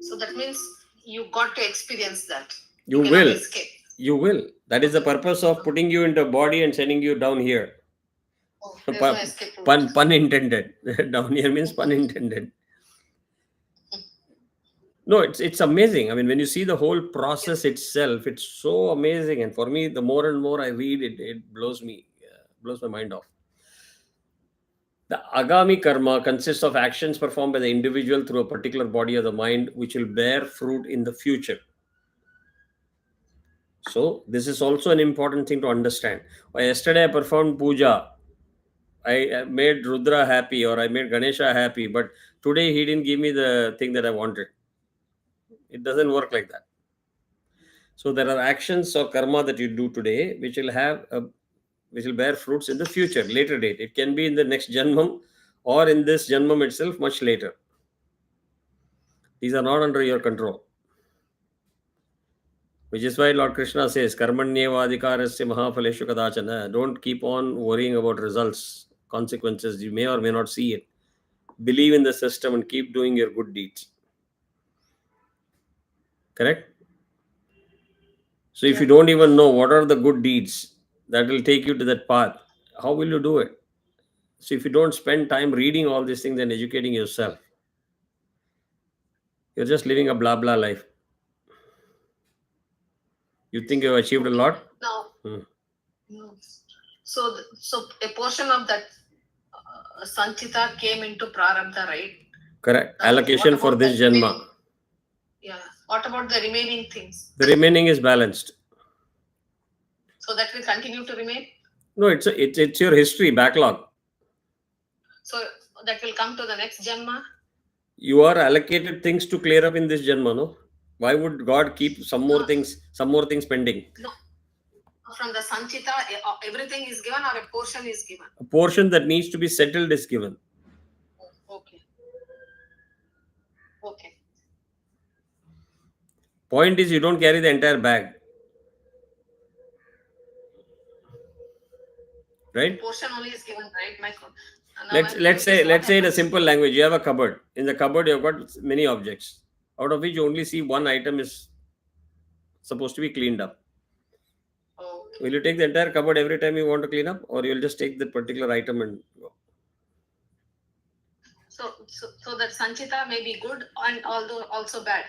So that means you got to experience that. You cannot will. escape. You will. That is the purpose of putting you into a body and sending you down here. Oh, there's no escape route. Pun intended. Down here means pun intended. No, it's amazing. I mean, when you see the whole process itself, it's so amazing. And for me, the more and more I read it, it blows my mind off. The agami karma consists of actions performed by the individual through a particular body of the mind, which will bear fruit in the future. So this is also an important thing to understand. Yesterday I performed puja. I made Rudra happy, or I made Ganesha happy, but today he didn't give me the thing that I wanted. It doesn't work like that. So there are actions or karma that you do today which will bear fruits in the future, later date. It can be in the next janmam or in this janmam itself much later. These are not under your control. Which is why Lord Krishna says, Karmanyevadikarasya mahaphaleshu kadachana. Don't keep on worrying about results, consequences. You may or may not see it. Believe in the system and keep doing your good deeds. Correct? So if you don't even know what are the good deeds that will take you to that path, how will you do it? So if you don't spend time reading all these things and educating yourself, you're just living a blah blah life. You think you've achieved a lot? No. No. So a portion of that sanchita came into prarabdha, right? Correct. Allocation what for about this the janma. remaining- Yeah. What about the remaining things? The remaining is balanced. So that will continue to remain. No, it's your history backlog. So that will come to the next janma. You are allocated things to clear up in this janma, no? Why would God keep some more things pending? No. From the sanchita, everything is given or a portion is given? A portion that needs to be settled is given. Okay. Okay. Point is, you don't carry the entire bag. Right? Portion only is given, right? Let's say in a simple language, you have a cupboard. In the cupboard, you've got many objects, out of which you only see one item is supposed to be cleaned up. Okay. Will you take the entire cupboard every time you want to clean up, or you'll just take that particular item and go? So that sanchita may be good and although also bad.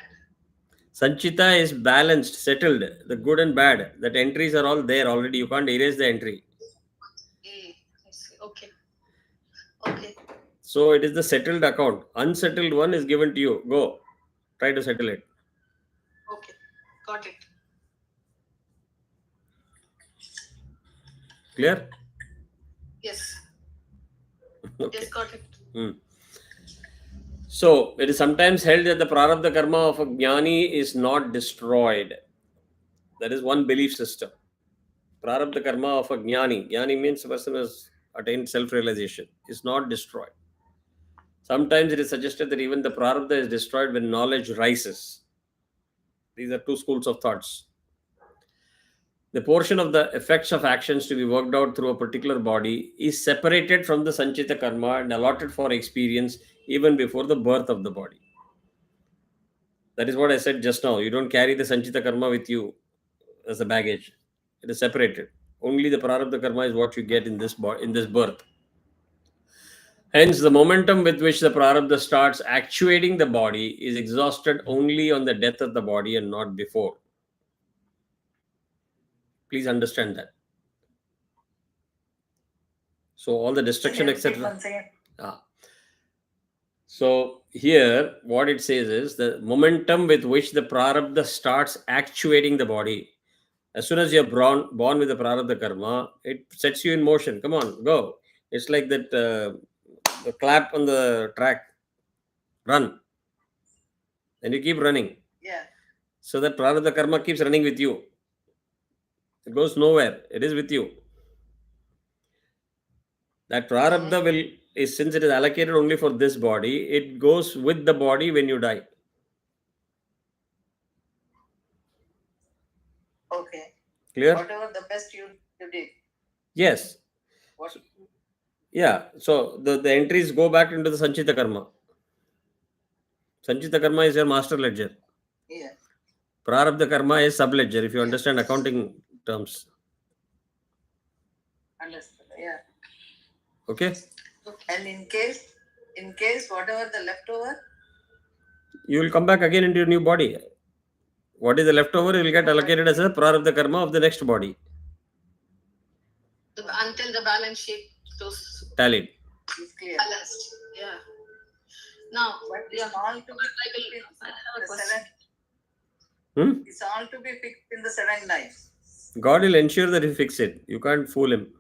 Sanchita is balanced, settled, the good and bad. That entries are all there already. You can't erase the entry. Okay. Okay. So it is the settled account. Unsettled one is given to you. Go. Try to settle it. Okay. Got it. Clear? Yes. Okay. Yes, got it. So it is sometimes held that the prarabdha karma of a jnani is not destroyed. That is one belief system. Prarabdha karma of a jnani. Jnani means a person has attained self-realization. Is not destroyed. Sometimes it is suggested that even the prarabdha is destroyed when knowledge rises. These are two schools of thoughts. The portion of the effects of actions to be worked out through a particular body is separated from the sanchita karma and allotted for experience even before the birth of the body. That is what I said just now. You don't carry the sanchita karma with you as a baggage. It is separated. Only the prarabdha karma is what you get in this birth. Hence, the momentum with which the prarabdha starts actuating the body is exhausted only on the death of the body and not before. Please understand that. So all the destruction, etc. Ah. So here, what it says is the momentum with which the prarabdha starts actuating the body. As soon as you're born with the prarabdha karma, it sets you in motion. Come on, go. It's like that the clap on the track. Run. And you keep running. Yeah. So that prarabdha karma keeps running with you. It goes nowhere. It is with you. That prarabdha will is, since it is allocated only for this body, it goes with the body when you die. Okay. Clear? Whatever the best you did. Yes. What? Yeah. So the entries go back into the Sanchita Karma. Sanchita Karma is your master ledger. Yeah. Prarabdha Karma is sub ledger, if you Yeah. understand accounting terms. Understood. Yeah. Okay? And in case whatever the leftover, You will come back again into your new body. What is the leftover, you will get allocated as a Prarabdha Karma of the next body. Until the balance sheet is Tallied. is clear. balanced. Yeah. Now, But yeah. it's all to be I fixed in have a the question. Hmm? It's all to be fixed in the 7 lives. God will ensure that you fix it. You can't fool him.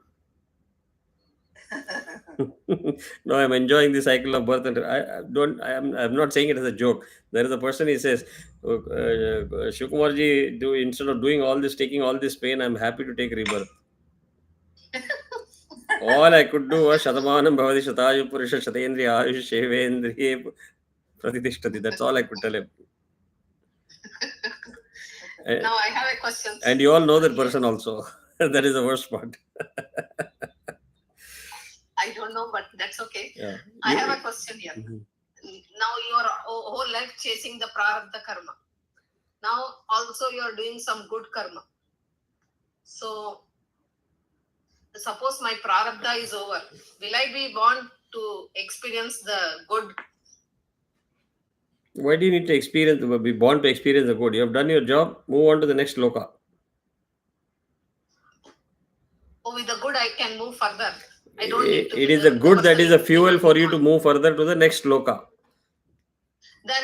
No, I'm enjoying the cycle of birth, and I don't. I'm not saying it as a joke. There is a person, he says, Shivkumarji, instead of doing all this, taking all this pain, I'm happy to take rebirth. All I could do was Shatamanam Bhavati Shatayu Purusha Shatendriya Ayush Shevendriye Pratitishthati. That's all I could tell him. Now I have a question. And you all know that person also. That is the worst part. I don't know, but that's okay. Yeah. I have a question here. Mhm. Now your whole life chasing the prarabdha karma. Now also you are doing some good karma. So suppose my prarabdha is over, will I be born to experience the good? Why do you need to be born to experience the good? You have done your job, move on to the next loka. Or with the good I can move further. I don't need to It be is the good that person is a in fuel evil for you body. to move further to the next loka. Then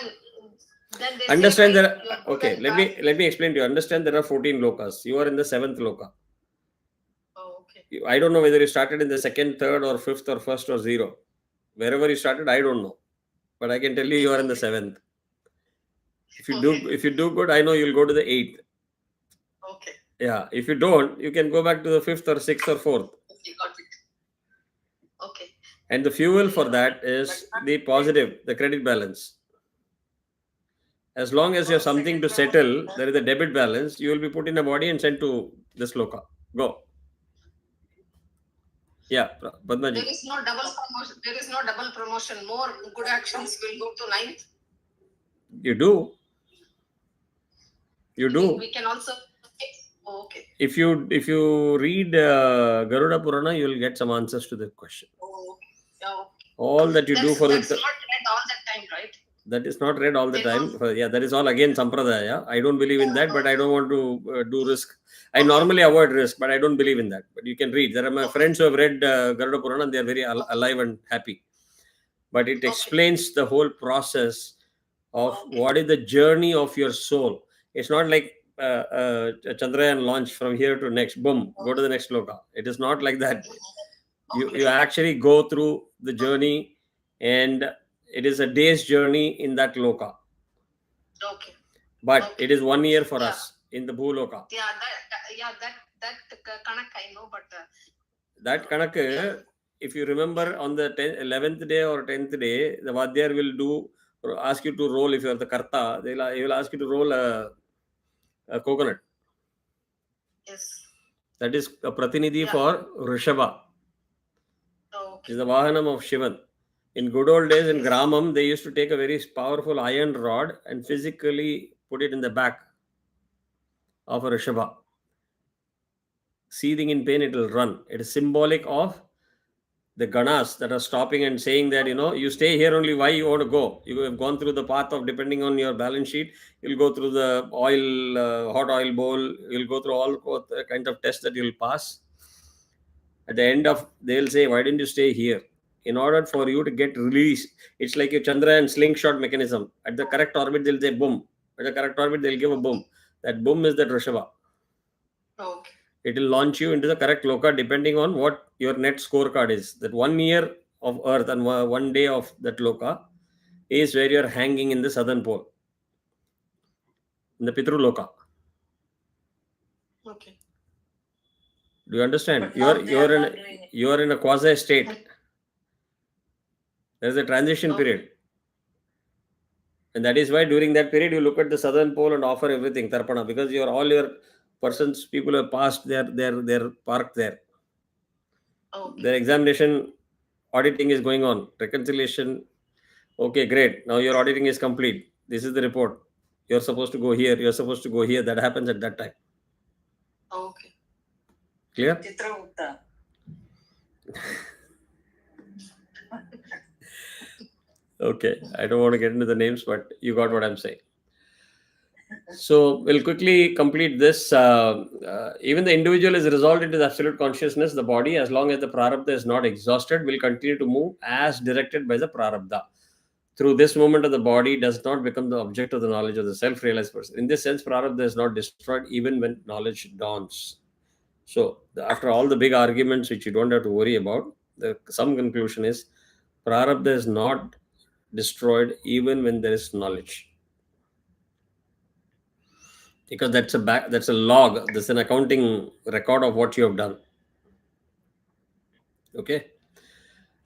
they Understand say, that. right, you are good Okay, and let me explain to you. Understand there are 14 lokas. You are in the 7th loka. Oh, okay. I don't know whether you started in the 2nd, 3rd, or 5th, or 1st, or 0. Wherever you started, I don't know. But I can tell you are in the 7th. If you do good, I know you'll go to the 8th. Okay. Yeah. If you don't, you can go back to the 5th or 6th or 4th. Okay, got it. Okay. And the fuel for that is the positive, the credit balance. As long as you have something to settle, there is a debit balance, you will be put in a body and sent to this loka. Go. Yeah, Padmaji. There is no double promotion. There is no double promotion. More good actions will go to 9th. You do. You do. We can also. Oh, okay. If you read Garuda Purana, you will get some answers to the question. Oh, okay. Yeah, okay. All that you do for that's the. not read all the time, right? That is not read all the They time. don't- Yeah, that is all again Sampradaya. I don't believe in that, but I don't want to do risk. I normally avoid risk, but I don't believe in that. But you can read. There are my friends who have read Garuda Purana, and they are very alive and happy. But it explains the whole process of what is the journey of your soul. It's not like a Chandrayaan launch from here to next, boom, go to the next loka. It is not like that. You actually go through the journey, and it is a day's journey in that loka. Okay. But it is 1 year for us in the Bhuloka. Yeah, that Kanak I know, but That Kanak, if you remember, on the 11th day or 10th day, the Vadyar will ask you to roll. If you are the Karta, he will ask you to roll a coconut. yes. That is a Pratinidhi for Rishabha. Okay. Is the Vahanam of Shivan. In good old days in Gramam, they used to take a very powerful iron rod and physically put it in the back of a Rishabha. Seething in pain, it will run. It is symbolic of the Ganas that are stopping and saying that, you stay here only, why you want to go? You have gone through the path of, depending on your balance sheet, you'll go through the hot oil bowl, you'll go through all kinds of tests that you'll pass. At the end of, they'll say, why didn't you stay here? in order for you to get released, it's like a Chandrayaan slingshot mechanism. At the correct orbit, they'll say boom. At the correct orbit, they'll give a boom. That boom is the Rishabha. Okay. It will launch you into the correct loka depending on what your net scorecard is. That 1 year of Earth and 1 day of that loka is where you're hanging in the southern pole, in the Pitru loka. Okay. Do you understand? But now they are not doing it. You are in a quasi state. There is a transition Okay. period. And that is why during that period you look at the southern pole and offer everything, Tarpana, because all your persons, people who have passed, they're parked there. Okay. Their examination, auditing is going on. Reconciliation, okay, great. Now your auditing is complete. This is the report. You're supposed to go here. You're supposed to go here. That happens at that time. Okay. Clear? Chitragupta. Okay. I don't want to get into the names, but you got what I'm saying. So we'll quickly complete this. Even the individual is resolved into the absolute consciousness. The body, as long as the prarabdha is not exhausted, will continue to move as directed by the prarabdha. Through this movement of the body does not become the object of the knowledge of the self-realized person. In this sense, prarabdha is not destroyed even when knowledge dawns. So after all the big arguments which you don't have to worry about, the some conclusion is prarabdha is not destroyed even when there is knowledge, because that's a log, that's an accounting record of what you have done. Okay.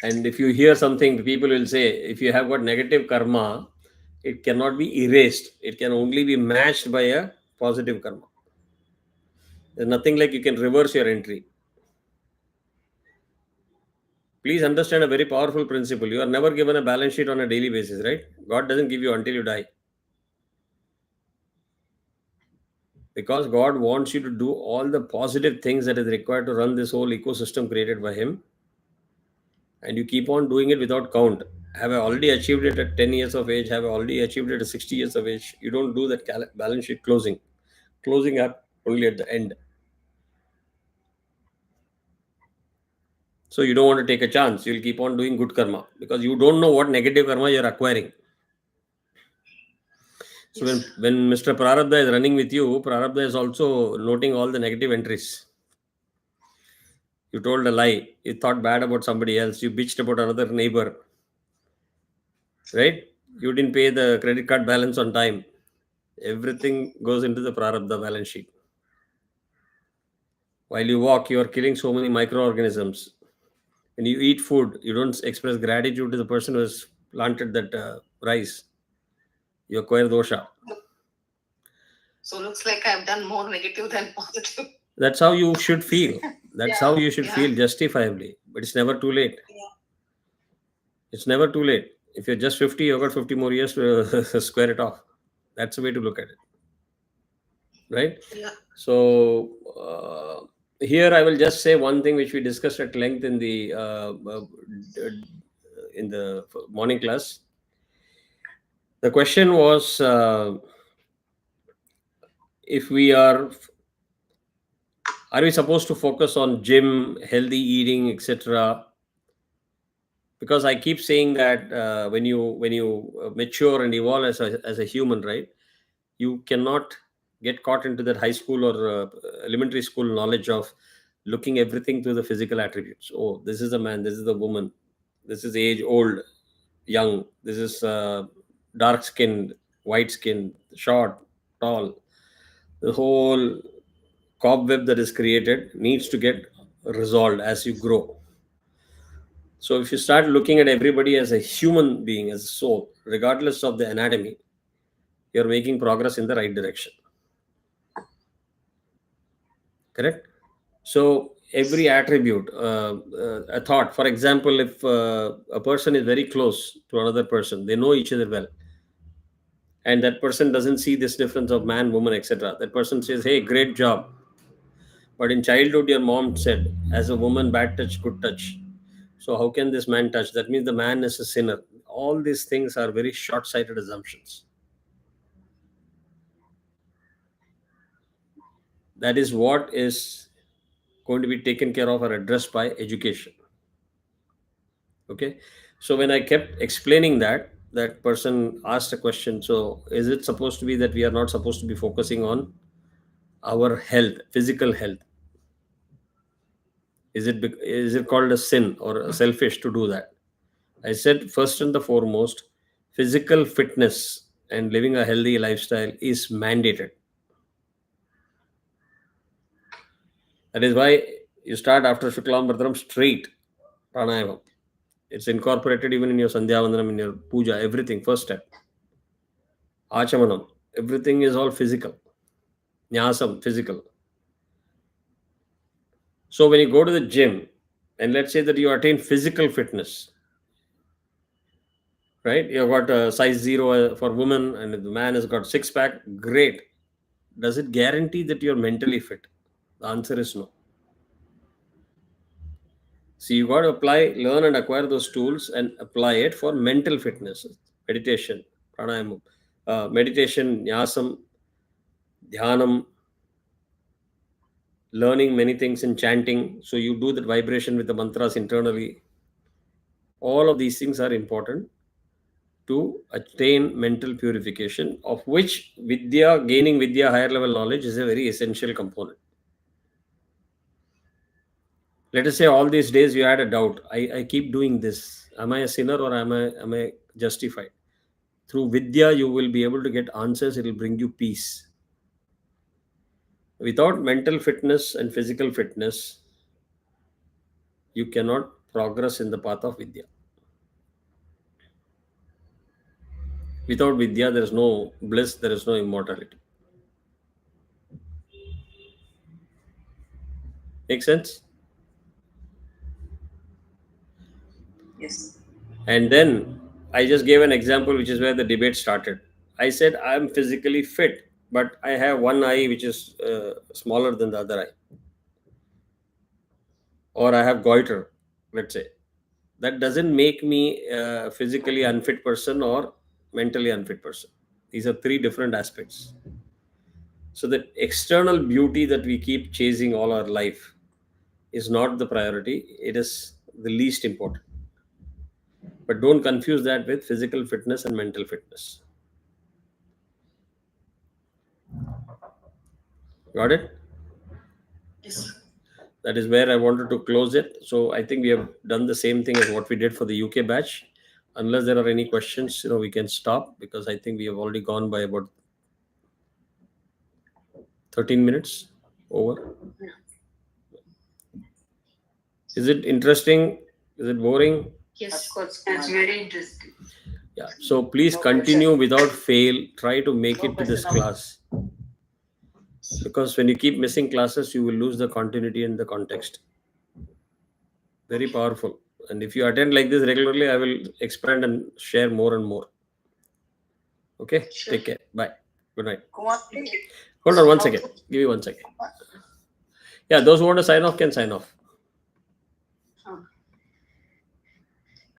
And if you hear something, people will say, if you have got negative karma, it cannot be erased. It can only be matched by a positive karma. There's nothing like you can reverse your entry. Please understand a very powerful principle. You are never given a balance sheet on a daily basis, right? God doesn't give you until you die. Because God wants you to do all the positive things that is required to run this whole ecosystem created by Him. And you keep on doing it without count. Have I already achieved it at 10 years of age? Have I already achieved it at 60 years of age? You don't do that balance sheet closing up only at the end. So you don't want to take a chance. You'll keep on doing good karma because you don't know what negative karma you're acquiring. So when Mr. Prarabdha is running with you, Prarabdha is also noting all the negative entries. You told a lie. You thought bad about somebody else. You bitched about another neighbor. Right? You didn't pay the credit card balance on time. Everything goes into the Prarabdha balance sheet. While you walk, you are killing so many microorganisms. When you eat food, you don't express gratitude to the person who has planted that rice. You acquire dosha. So looks like I've done more negative than positive. That's how you should feel. That's how you should Yeah. feel justifiably. But it's never too late. Yeah. It's never too late. If you're just 50, you've got 50 more years to square it off. That's the way to look at it. Right? Yeah. So here I will just say one thing which we discussed at length in the morning class. The question was, if we are we supposed to focus on gym, healthy eating, etc.? Because I keep saying that when you mature and evolve as a human, right, you cannot get caught into that high school or elementary school knowledge of looking everything through the physical attributes. Oh, this is a man, this is a woman, this is age, old, young, this is dark skinned, white skinned, short, tall. The whole cobweb that is created needs to get resolved as you grow. So if you start looking at everybody as a human being, as a soul, regardless of the anatomy, you're making progress in the right direction. Correct? So every attribute, a thought, for example, if a person is very close to another person, they know each other well, and that person doesn't see this difference of man, woman, etc. That person says, hey, great job. But in childhood, your mom said, as a woman, bad touch, good touch. So how can this man touch? That means the man is a sinner. All these things are very short-sighted assumptions. That is what is going to be taken care of or addressed by education. Okay. So when I kept explaining that, that person asked a question. So is it supposed to be that we are not supposed to be focusing on our health, physical health? Is it called a sin or a selfish to do that? I said first and the foremost, physical fitness and living a healthy lifestyle is mandated. That is why you start after Shuklam Bhadram straight pranayama. It's incorporated even in your Sandhya Vandanam, in your puja, everything, first step. Achamanam, everything is all physical. Nyasam, physical. So when you go to the gym, and let's say that you attain physical fitness, right? You've got a size 0 for women, and if the man has got six pack, great. Does it guarantee that you're mentally fit? The answer is no. So you got to apply, learn and acquire those tools and apply it for mental fitness, meditation, pranayama, meditation, nyasam, dhyanam, learning many things in chanting. So you do that vibration with the mantras internally. All of these things are important to attain mental purification, of which Vidya, gaining Vidya, higher level knowledge, is a very essential component. Let us say all these days you had a doubt. I keep doing this. Am I a sinner or am I justified? Through Vidya, you will be able to get answers. It will bring you peace. Without mental fitness and physical fitness, you cannot progress in the path of Vidya. Without Vidya, there is no bliss, there is no immortality. Make sense? Yes. And then I just gave an example, which is where the debate started. I said, I'm physically fit, but I have one eye which is smaller than the other eye. Or I have goiter, let's say. That doesn't make me a physically unfit person or mentally unfit person. These are three different aspects. So the external beauty that we keep chasing all our life is not the priority. It is the least important. But don't confuse that with physical fitness and mental fitness. Got it? Yes. That is where I wanted to close it. So I think we have done the same thing as what we did for the UK batch. Unless there are any questions, we can stop, because I think we have already gone by about 13 minutes over. Is it interesting? Is it boring? Yes, Of course. that's very interesting. Yeah. So please continue without fail. Try to make it to this class. Because when you keep missing classes, you will lose the continuity and the context. Very powerful. And if you attend like this regularly, I will expand and share more and more. Okay? Sure. Take care. Bye. Good night. Kumar, Hold on one second. Give me 1 second. Yeah, those who want to sign off can sign off.